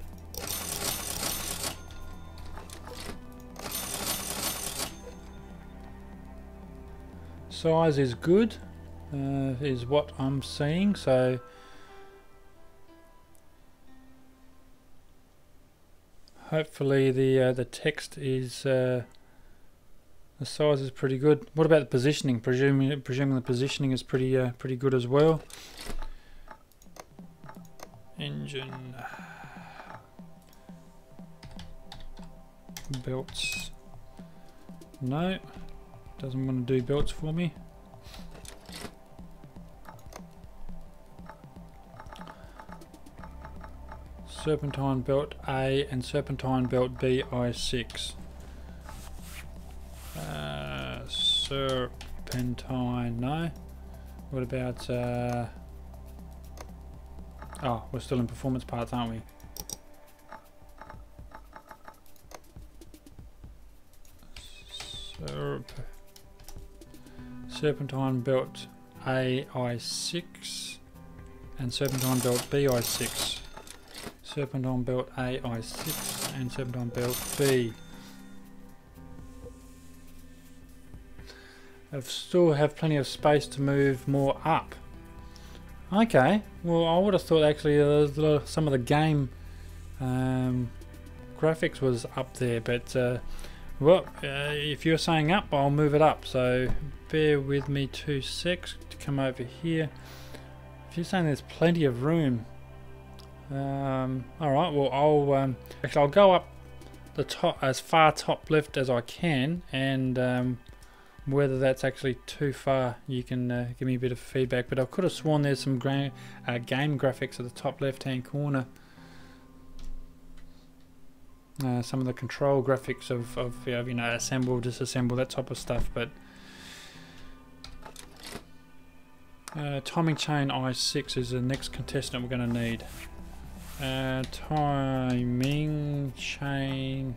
Size is good, is what I'm seeing. So hopefully the text is the size is pretty good. What about the positioning? Presuming the positioning is pretty good as well. Engine belts. No, doesn't want to do belts for me. Serpentine belt A and serpentine belt B I6. Serpentine, no. What about oh, we're still in performance parts, aren't we? Serpentine belt A I6 and serpentine belt B I6. Serpentine belt A I6 and serpentine belt B. I still have plenty of space to move more up. Okay, well I would have thought actually some of the game graphics was up there, but well, if you're saying up, I'll move it up, so bear with me 2 secs to come over here. If you're saying there's plenty of room, alright, well I'll go up the top, as far top left as I can, and whether that's actually too far, you can give me a bit of feedback. But I could have sworn there's some game graphics at the top left hand corner. Some of the control graphics of you know, assemble, disassemble, that type of stuff. But timing chain I6 is the next contestant we're going to need. Timing chain.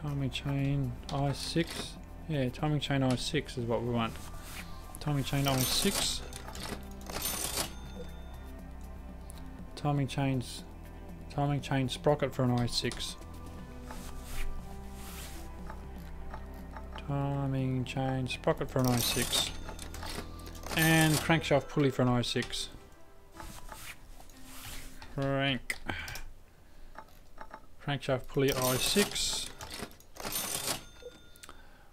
Timing chain I6. Yeah, timing chain I6 is what we want. Timing chain I6. Timing chain sprocket for an I6. Timing chain sprocket for an I6. And crankshaft pulley for an I6. Crankshaft pulley I6.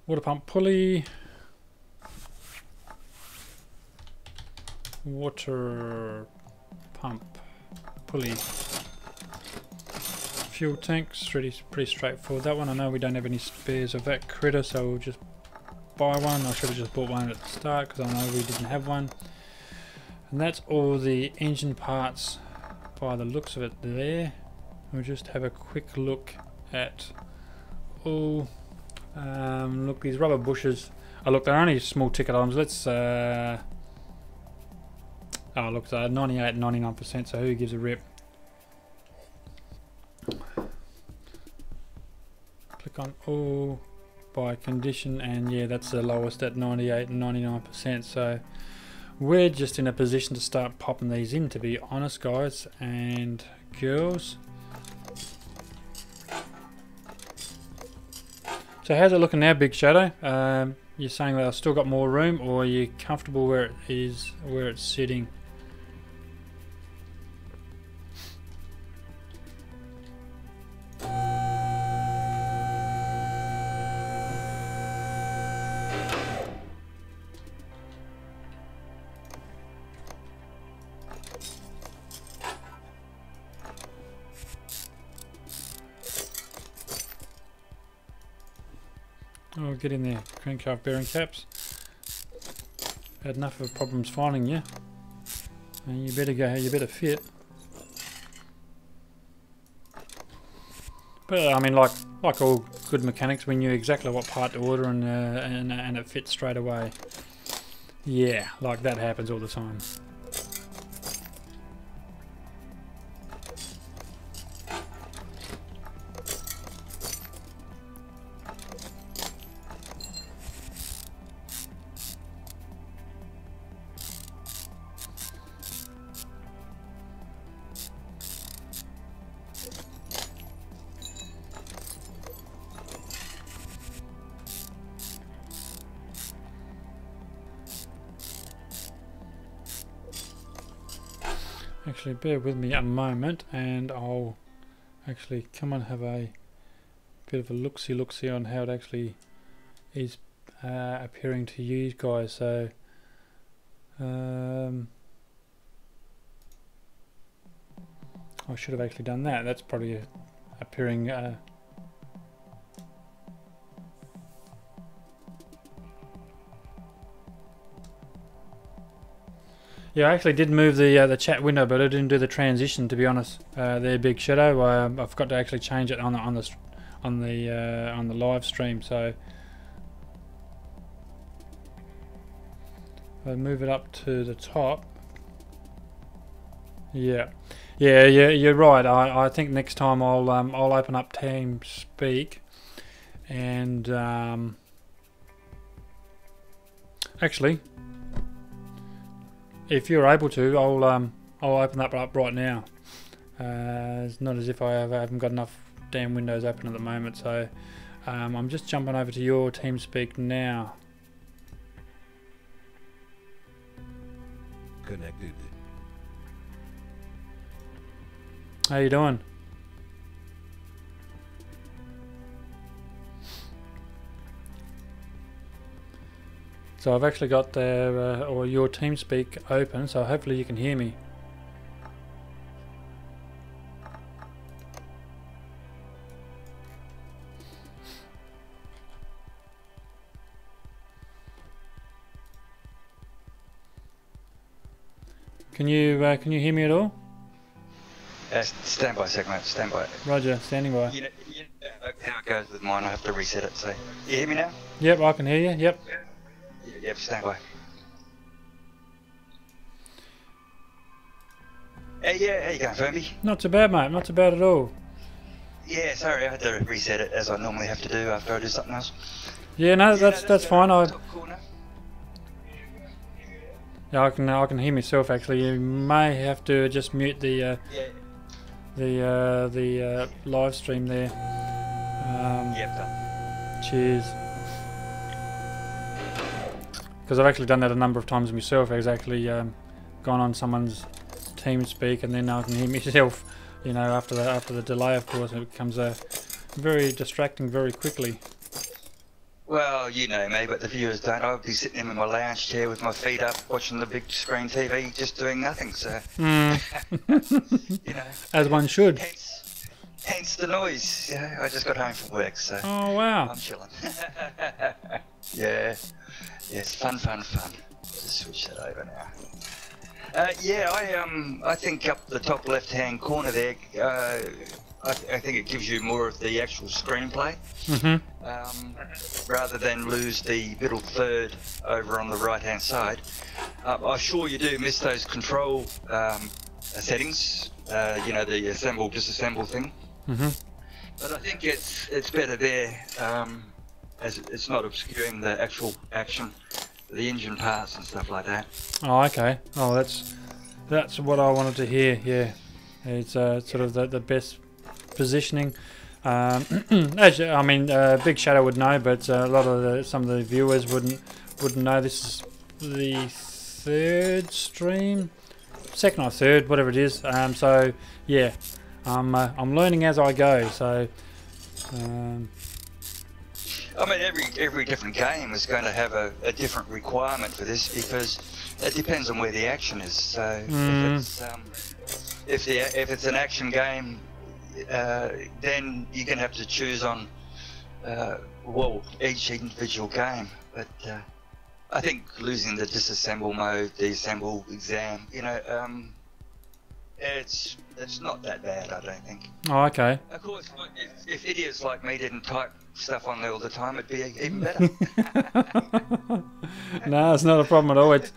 Water pump pulley. Water pump pulley. Fuel tanks, pretty straightforward. That one I know we don't have any spares of that critter, so we'll just buy one. I should have just bought one at the start because I know we didn't have one. And that's all the engine parts by the looks of it there. We'll just have a quick look at all. Look, these rubber bushes. Oh, look, they're only small ticket items. Let's. Oh, look, they're 98 and 99%. So who gives a rip? Click on all by condition, and yeah, that's the lowest at 98 and 99%. So we're just in a position to start popping these in, to be honest, guys and girls. So how's it looking now, Big Shadow? You're saying that I've still got more room, or are you comfortable where it is, where it's sitting? Oh, get in there, crankshaft bearing caps. Had enough of problems finding you. And you better go how you better fit. But I mean, like all good mechanics, we knew exactly what part to order, and it fits straight away. Yeah, like that happens all the time. Actually, bear with me a moment, and I'll actually come and have a bit of a look-see on how it actually is appearing to you guys. So, I should have actually done that. That's probably appearing. Yeah, I actually did move the chat window, but I didn't do the transition. To be honest, there, Big Shadow. I forgot to actually change it on the live stream. So if I move it up to the top. Yeah, you're right. I think next time I'll open up TeamSpeak, and actually, if you're able to, I'll open that up right now. It's not as if I haven't got enough damn windows open at the moment, so I'm just jumping over to your TeamSpeak now. Connected. How you doing? So I've actually got their or your TeamSpeak open, so hopefully you can hear me. Can you hear me at all? Stand by a second, mate. Stand by. Roger, standing by. You know how it goes with mine. I have to reset it. So, you hear me now? Yep, I can hear you. Yep. Yep. Stand by. Hey, yeah. How you going, Fermi? Not too bad, mate. Not too bad at all. Yeah. Sorry, I had to reset it as I normally have to do after I do something else. Yeah, no, that's fine. Top corner. Yeah, I can hear myself actually. You may have to just mute the live stream there. Yep. Done. Cheers. Because I've actually done that a number of times myself. I've actually gone on someone's TeamSpeak and then I can hear myself. You know, after the delay, of course, it becomes very distracting very quickly. Well, you know me, but the viewers don't. I would be sitting in my lounge chair with my feet up, watching the big screen TV, just doing nothing. So, you know, as one should. Hence the noise. Yeah, I just got home from work, so oh wow, I'm chilling. Yeah, yes, fun. Just switch that over now. Yeah, I think up the top left-hand corner there. I think it gives you more of the actual screenplay, rather than lose the middle third over on the right-hand side. I'm sure you do miss those control settings, you know, the assemble, disassemble thing. But I think it's better there, as it's not obscuring the actual action, the engine parts and stuff like that. Oh, okay. Oh, that's what I wanted to hear. Yeah, it's sort of the best positioning. As I mean, Big Shadow would know, but a lot of some of the viewers wouldn't know. This is the third stream, second or third, whatever it is. So yeah, I'm learning as I go. So. I mean, every different game is going to have a different requirement for this because it depends on where the action is. So if it's an action game, then you're going to have to choose on well, each individual game. But I think losing the disassemble mode, the assemble exam, you know, it's not that bad, I don't think. Oh, okay. Of course, if idiots like me didn't type stuff on there all the time, it'd be even better. No, it's not a problem at all. It's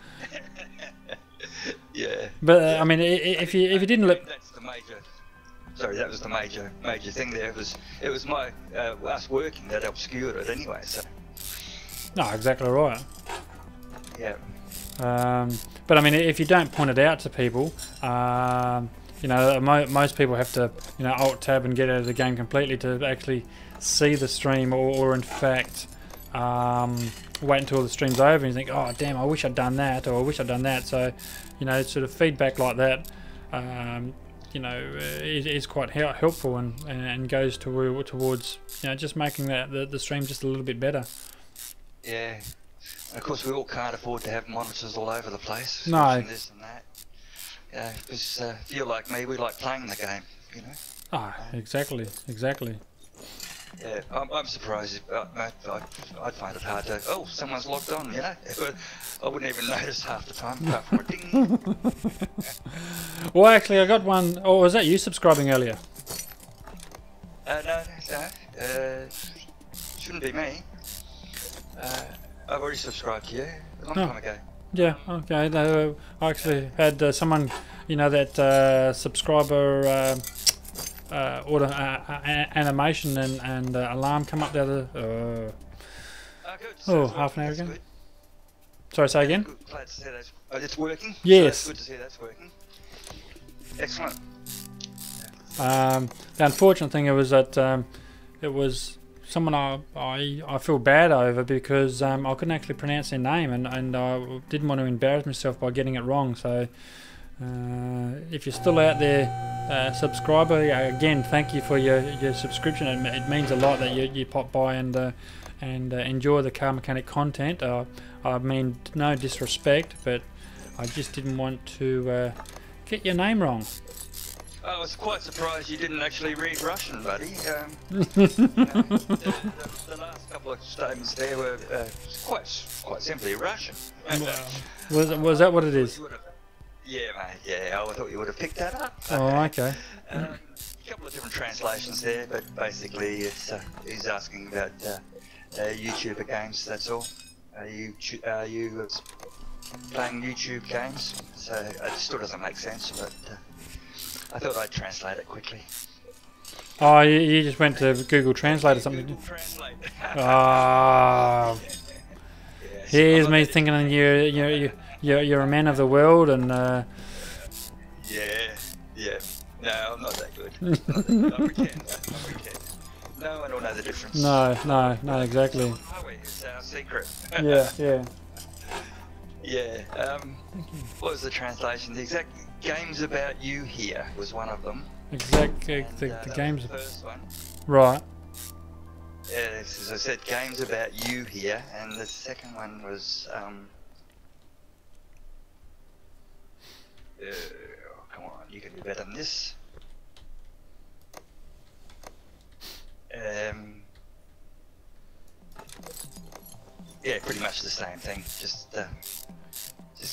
yeah. But I mean, if you didn't look. That's the major. Sorry, that was the major thing there. It was my us working that obscured it anyway. So. No, exactly right. Yeah. But I mean, if you don't point it out to people, you know, most people have to, you know, Alt Tab and get out of the game completely to actually see the stream, or in fact, wait until the stream's over and you think, oh damn, I wish I'd done that, or I wish I'd done that. So, you know, sort of feedback like that you know, is quite helpful and goes towards, you know, just making the stream just a little bit better. Yeah. And of course, we all can't afford to have monitors all over the place. No. Watching this and that. Yeah, because if you're like me, we like playing the game, you know. Ah, exactly. Yeah, I'm surprised. I'd find it hard to. Oh, someone's logged on, you know. I wouldn't even notice half the time, apart from a ding. Well, actually, I got one. Oh, was that you subscribing earlier? No, shouldn't be me. I've already subscribed to you a long time ago. Yeah. Okay. No, I actually had someone, you know, that subscriber. Auto animation and alarm come up the other. Good. Oh, half an hour ago. Good. Sorry, say again. Good. Glad to see that's it's working. Yes. So that's good to see that's working. Excellent. The unfortunate thing was that it was someone I feel bad over because I couldn't actually pronounce their name and I didn't want to embarrass myself by getting it wrong. So if you're still out there, subscriber, again, thank you for your subscription. It means a lot that you pop by and enjoy the Car Mechanic content. I mean, no disrespect, but I just didn't want to get your name wrong. I was quite surprised you didn't actually read Russian, buddy. The last couple of statements there were quite simply Russian. Was that what it is? Yeah, mate. Yeah, I thought you would have picked that up. Oh, okay. A couple of different translations there, but basically it's he's asking about YouTuber games. That's all. Are you playing YouTube games? So it still doesn't make sense, but I thought I'd translate it quickly. Oh, you just went to Google Translate or something? Google Translate. Ah. Here's me thinking you're a man of the world and. Yeah. No, I'm not that good. I pretend. No one will know the difference. No, exactly. It's our secret. Yeah. Yeah. What was the translation? The exact games about you here was one of them. Exactly. And, the games. The first one. Right. As I said, games about you here, and the second one was come on, you can do better than this. Yeah, pretty much the same thing. Just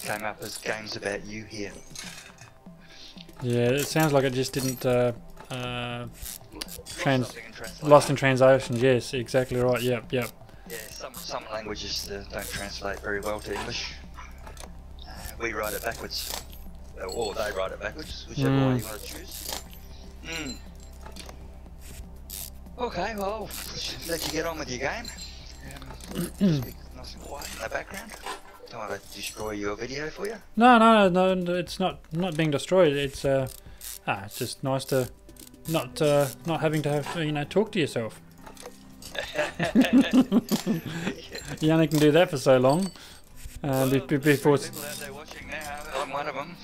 came up as games about you here. Yeah, it sounds like it just didn't lost in translation. Yes, exactly right. Yep. Yeah, some languages don't translate very well to English. We write it backwards, or they write it backwards, whichever way you want to choose. Okay, well, let you get on with your game. Just be nice and quiet in the background. Don't want to destroy your video for you. No, it's not being destroyed. It's just nice to not having to have talk to yourself. You only can do that for so long. Before. People out there watching now, I'm one of them.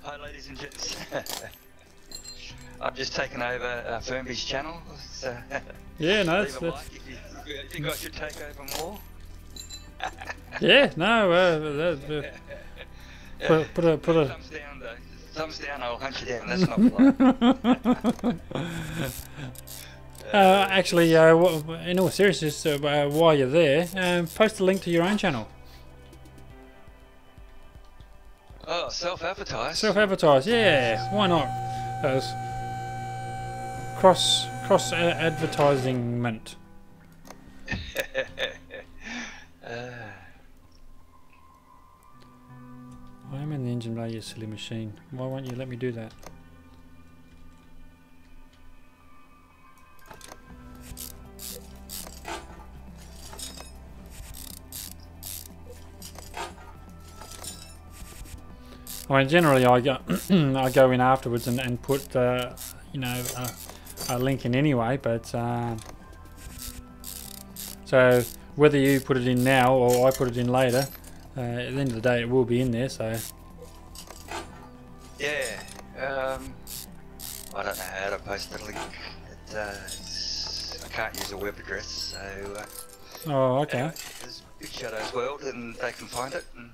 Hi, ladies and gents. I've just taken over Fernby's channel. So yeah, no, leave a like if you think I should take over more. Yeah, no. Put a. Thumbs down, though. Thumbs down, I'll hunt you down. That's not polite. Actually, in all seriousness, while you're there, post a link to your own channel. Oh, self-advertise. Self-advertise, yeah. Why not? Cross advertisingment. I am in the engine bay, you silly machine. Why won't you let me do that? I mean, generally I go in afterwards and put a link in anyway, but so whether you put it in now or I put it in later, at the end of the day it will be in there. So Yeah. I don't know how to post a link. I can't use a web address, so. Oh, okay. Anyway, there's Big Shadows World, and they can find it. And,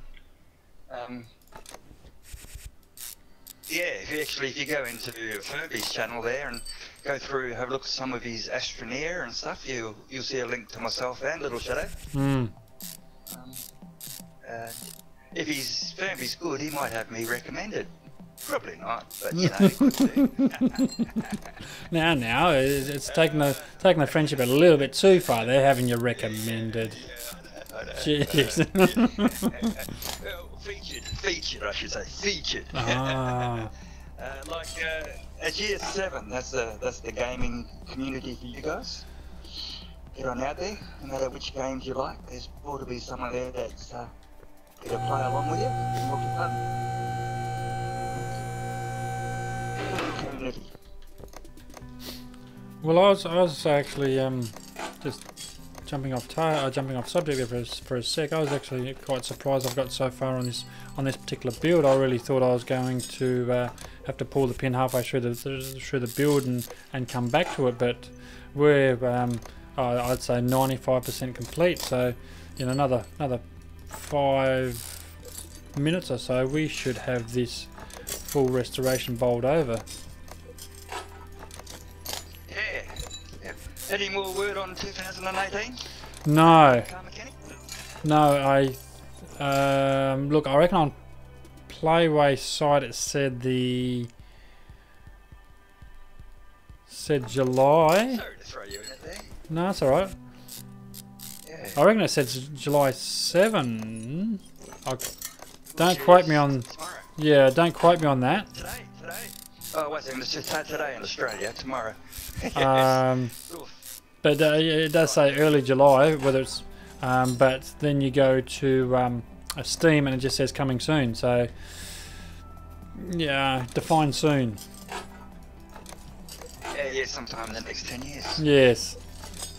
yeah, if you go into Furby's channel there and go through, have a look at some of his Astroneer and stuff, you'll see a link to myself and Little Shadow. If his Furby's good, he might have me recommended. Probably not, but you know, it could do. Now, it's taking the friendship a little bit too far. They're having you recommended. Jeez. Well, featured, I should say, featured. Ah. Like at year 7, that's the gaming community for you guys. Get on out there, no matter which games you like. There's sure to be someone there that's going to play along with you. Have your fun. Community. Well, I was actually just jumping off subject there for a sec. I was actually quite surprised I've got so far on this particular build. I really thought I was going to have to pull the pin halfway through the build and come back to it, but we're I'd say 95% complete. So in another 5 minutes or so, we should have this full restoration bowled over. Yeah. Any more word on 2018? No. Car mechanic? No, look, I reckon on Playway site it said July. Sorry to throw you in it there. No, it's alright. Yeah. I reckon it said July 7. Don't quote me on. Tomorrow. Yeah, don't quote me on that. Today. Oh, wait a second, it's just today in Australia, tomorrow. But it does say early July, whether it's. But then you go to Steam and it just says coming soon. So yeah, define soon. Yeah, sometime in the next 10 years. Yes.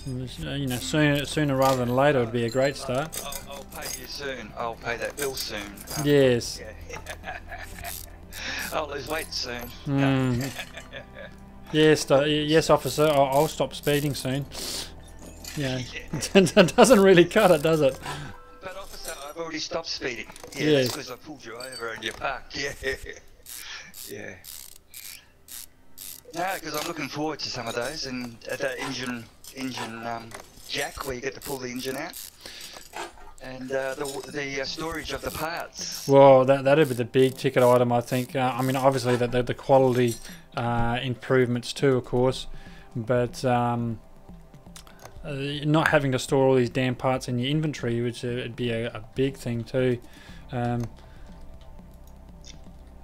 You know, sooner rather than later would be a great start. I'll pay you soon. I'll pay that bill soon. Yes. Yeah. I'll lose weight soon. Yes, officer. I'll stop speeding soon. Yeah. That doesn't really cut it, does it? But officer, I've already stopped speeding. Yeah, Yes. that's because I pulled you over and you parked. Yeah. Yeah. No, because I'm looking forward to some of those, and at that engine jack where you get to pull the engine out, and the storage of the parts. Well, that'd be the big ticket item, I think. I mean, obviously the quality improvements too, of course, but not having to store all these damn parts in your inventory, which it'd be a big thing too. Having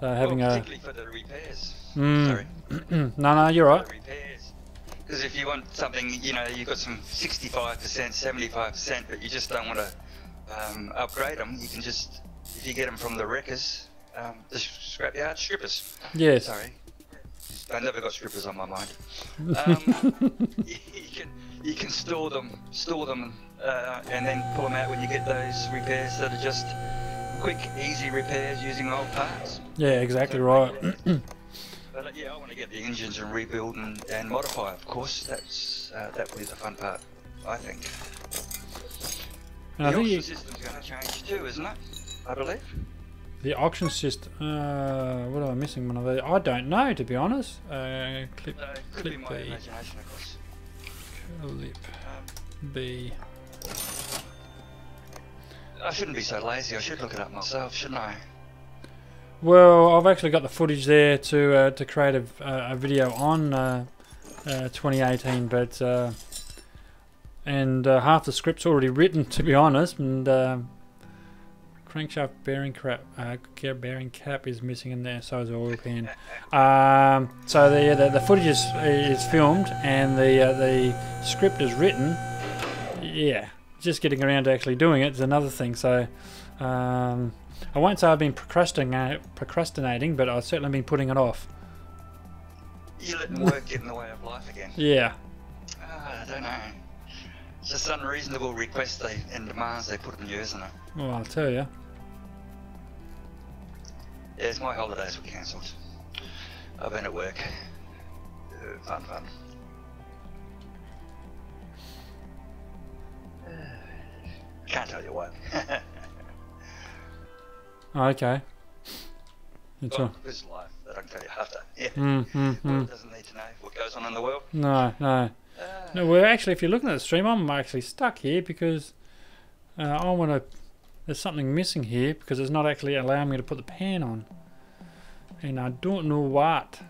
particularly for the repairs. Mm. Sorry. No, you're right. Repairs. Because if you want something, you know, you've got some 65%, 75%, but you just don't want to upgrade them, you can just, if you get them from the wreckers, the scrapyard strippers. Yes. Sorry. I never got strippers on my mind. You can store them, and then pull them out when you get those repairs that are just quick, easy repairs using old parts. Yeah, exactly right. But yeah, I want to get the engines and rebuild and modify, of course. That will be the fun part, I think. And The I think auction system's going to change too, isn't it? I believe. the auction system. What am I missing? One of those? I don't know, to be honest. Clip Could be my B. imagination, of course. Clip B. I shouldn't be so lazy. I should look it up myself, shouldn't I? Well, I've actually got the footage there to create a video on 2018, but and half the script's already written, to be honest, and crankshaft bearing cap is missing in there, so is the oil pan. So the footage is filmed and the script is written. Yeah, just getting around to actually doing it is another thing. So. I won't say I've been procrastinating, but I've certainly been putting it off. You letting work get in the way of life again? Yeah. I don't know. It's just unreasonable requests and demands they put on you, isn't it? Well, I'll tell you. Yes, my holidays were cancelled. I've been at work. Fun. Can't tell you what. Okay. It's all. This is life that I can tell you after. Yeah. Mm. Doesn't need to know what goes on in the world. No. No, well, actually, if you're looking at the stream, I'm actually stuck here because I want to. There's something missing here because it's not actually allowing me to put the pan on, and I don't know what.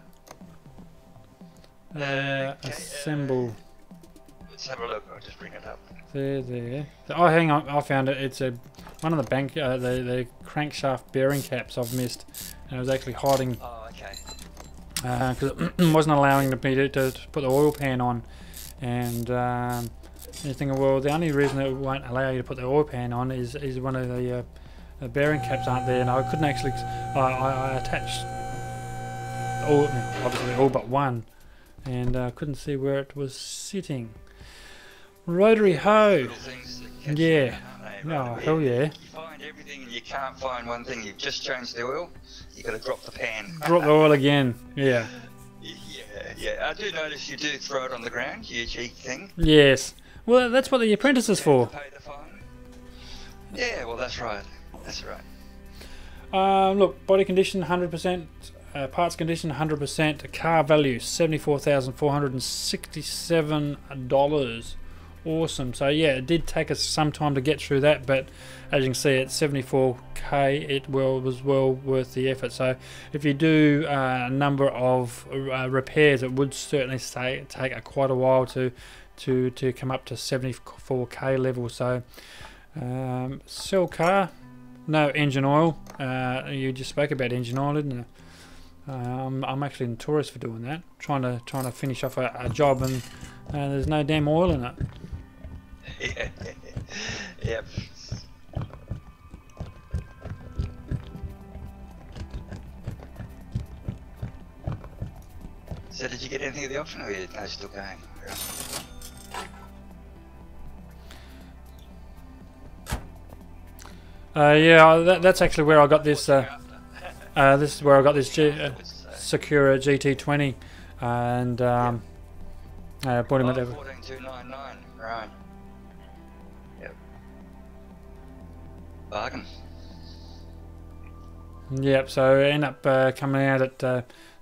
Assemble. Let's have a look. I'll just bring it up. There. Oh, hang on! I found it. It's one of the the crankshaft bearing caps I've missed, and it was actually hiding Oh, okay. because it wasn't allowing me to put the oil pan on. And you're thinking, well, the only reason it won't allow you to put the oil pan on is one of the bearing caps aren't there, and I couldn't actually. I attached all, obviously all but one, and I couldn't see where it was sitting. Rotary hoe. Little things that catch Yeah. you, aren't they? Oh, hell yeah. You find everything and you can't find one thing. You've just changed the oil. You got to drop the pan. Drop the oil again. Yeah. Yeah. I do notice you do throw it on the ground. You cheeky thing. Yes. Well, that's what the apprentice is for. Pay the fine. Yeah. Well, that's right. That's right. Look, body condition 100%, parts condition 100%, car value $74,467. Awesome. So yeah, it did take us some time to get through that, but as you can see, at 74k, it was well worth the effort. So if you do a number of repairs, it would certainly take quite a while to come up to 74k level. So sell car, no engine oil. You just spoke about engine oil, didn't you? I'm actually notorious for doing that, trying to finish off a job, and there's no damn oil in it. Yep. So did you get anything at the auction, or are you still going? Yeah, that's actually where I got this. This is where I got this Sakura GT20, and bought him at 14299. Right. Yep. Bargain. Yep. So I end up coming out at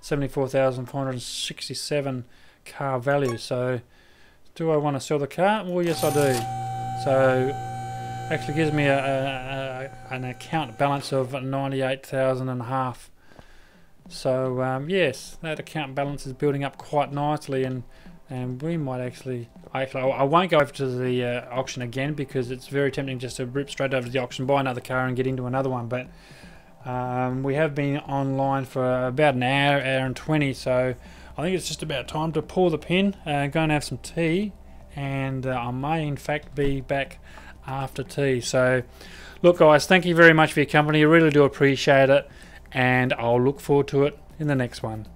74,467 car value. So, do I want to sell the car? Well, yes, I do. So, actually gives me an account balance of 98,000 and a half. So yes, that account balance is building up quite nicely, and we might actually I won't go over to the auction again because it's very tempting just to rip straight over to the auction, buy another car and get into another one. But we have been online for about an hour and 20, so I think it's just about time to pull the pin, go and have some tea, and I may in fact be back after tea. So look guys, thank you very much for your company, I really do appreciate it, and I'll look forward to it in the next one.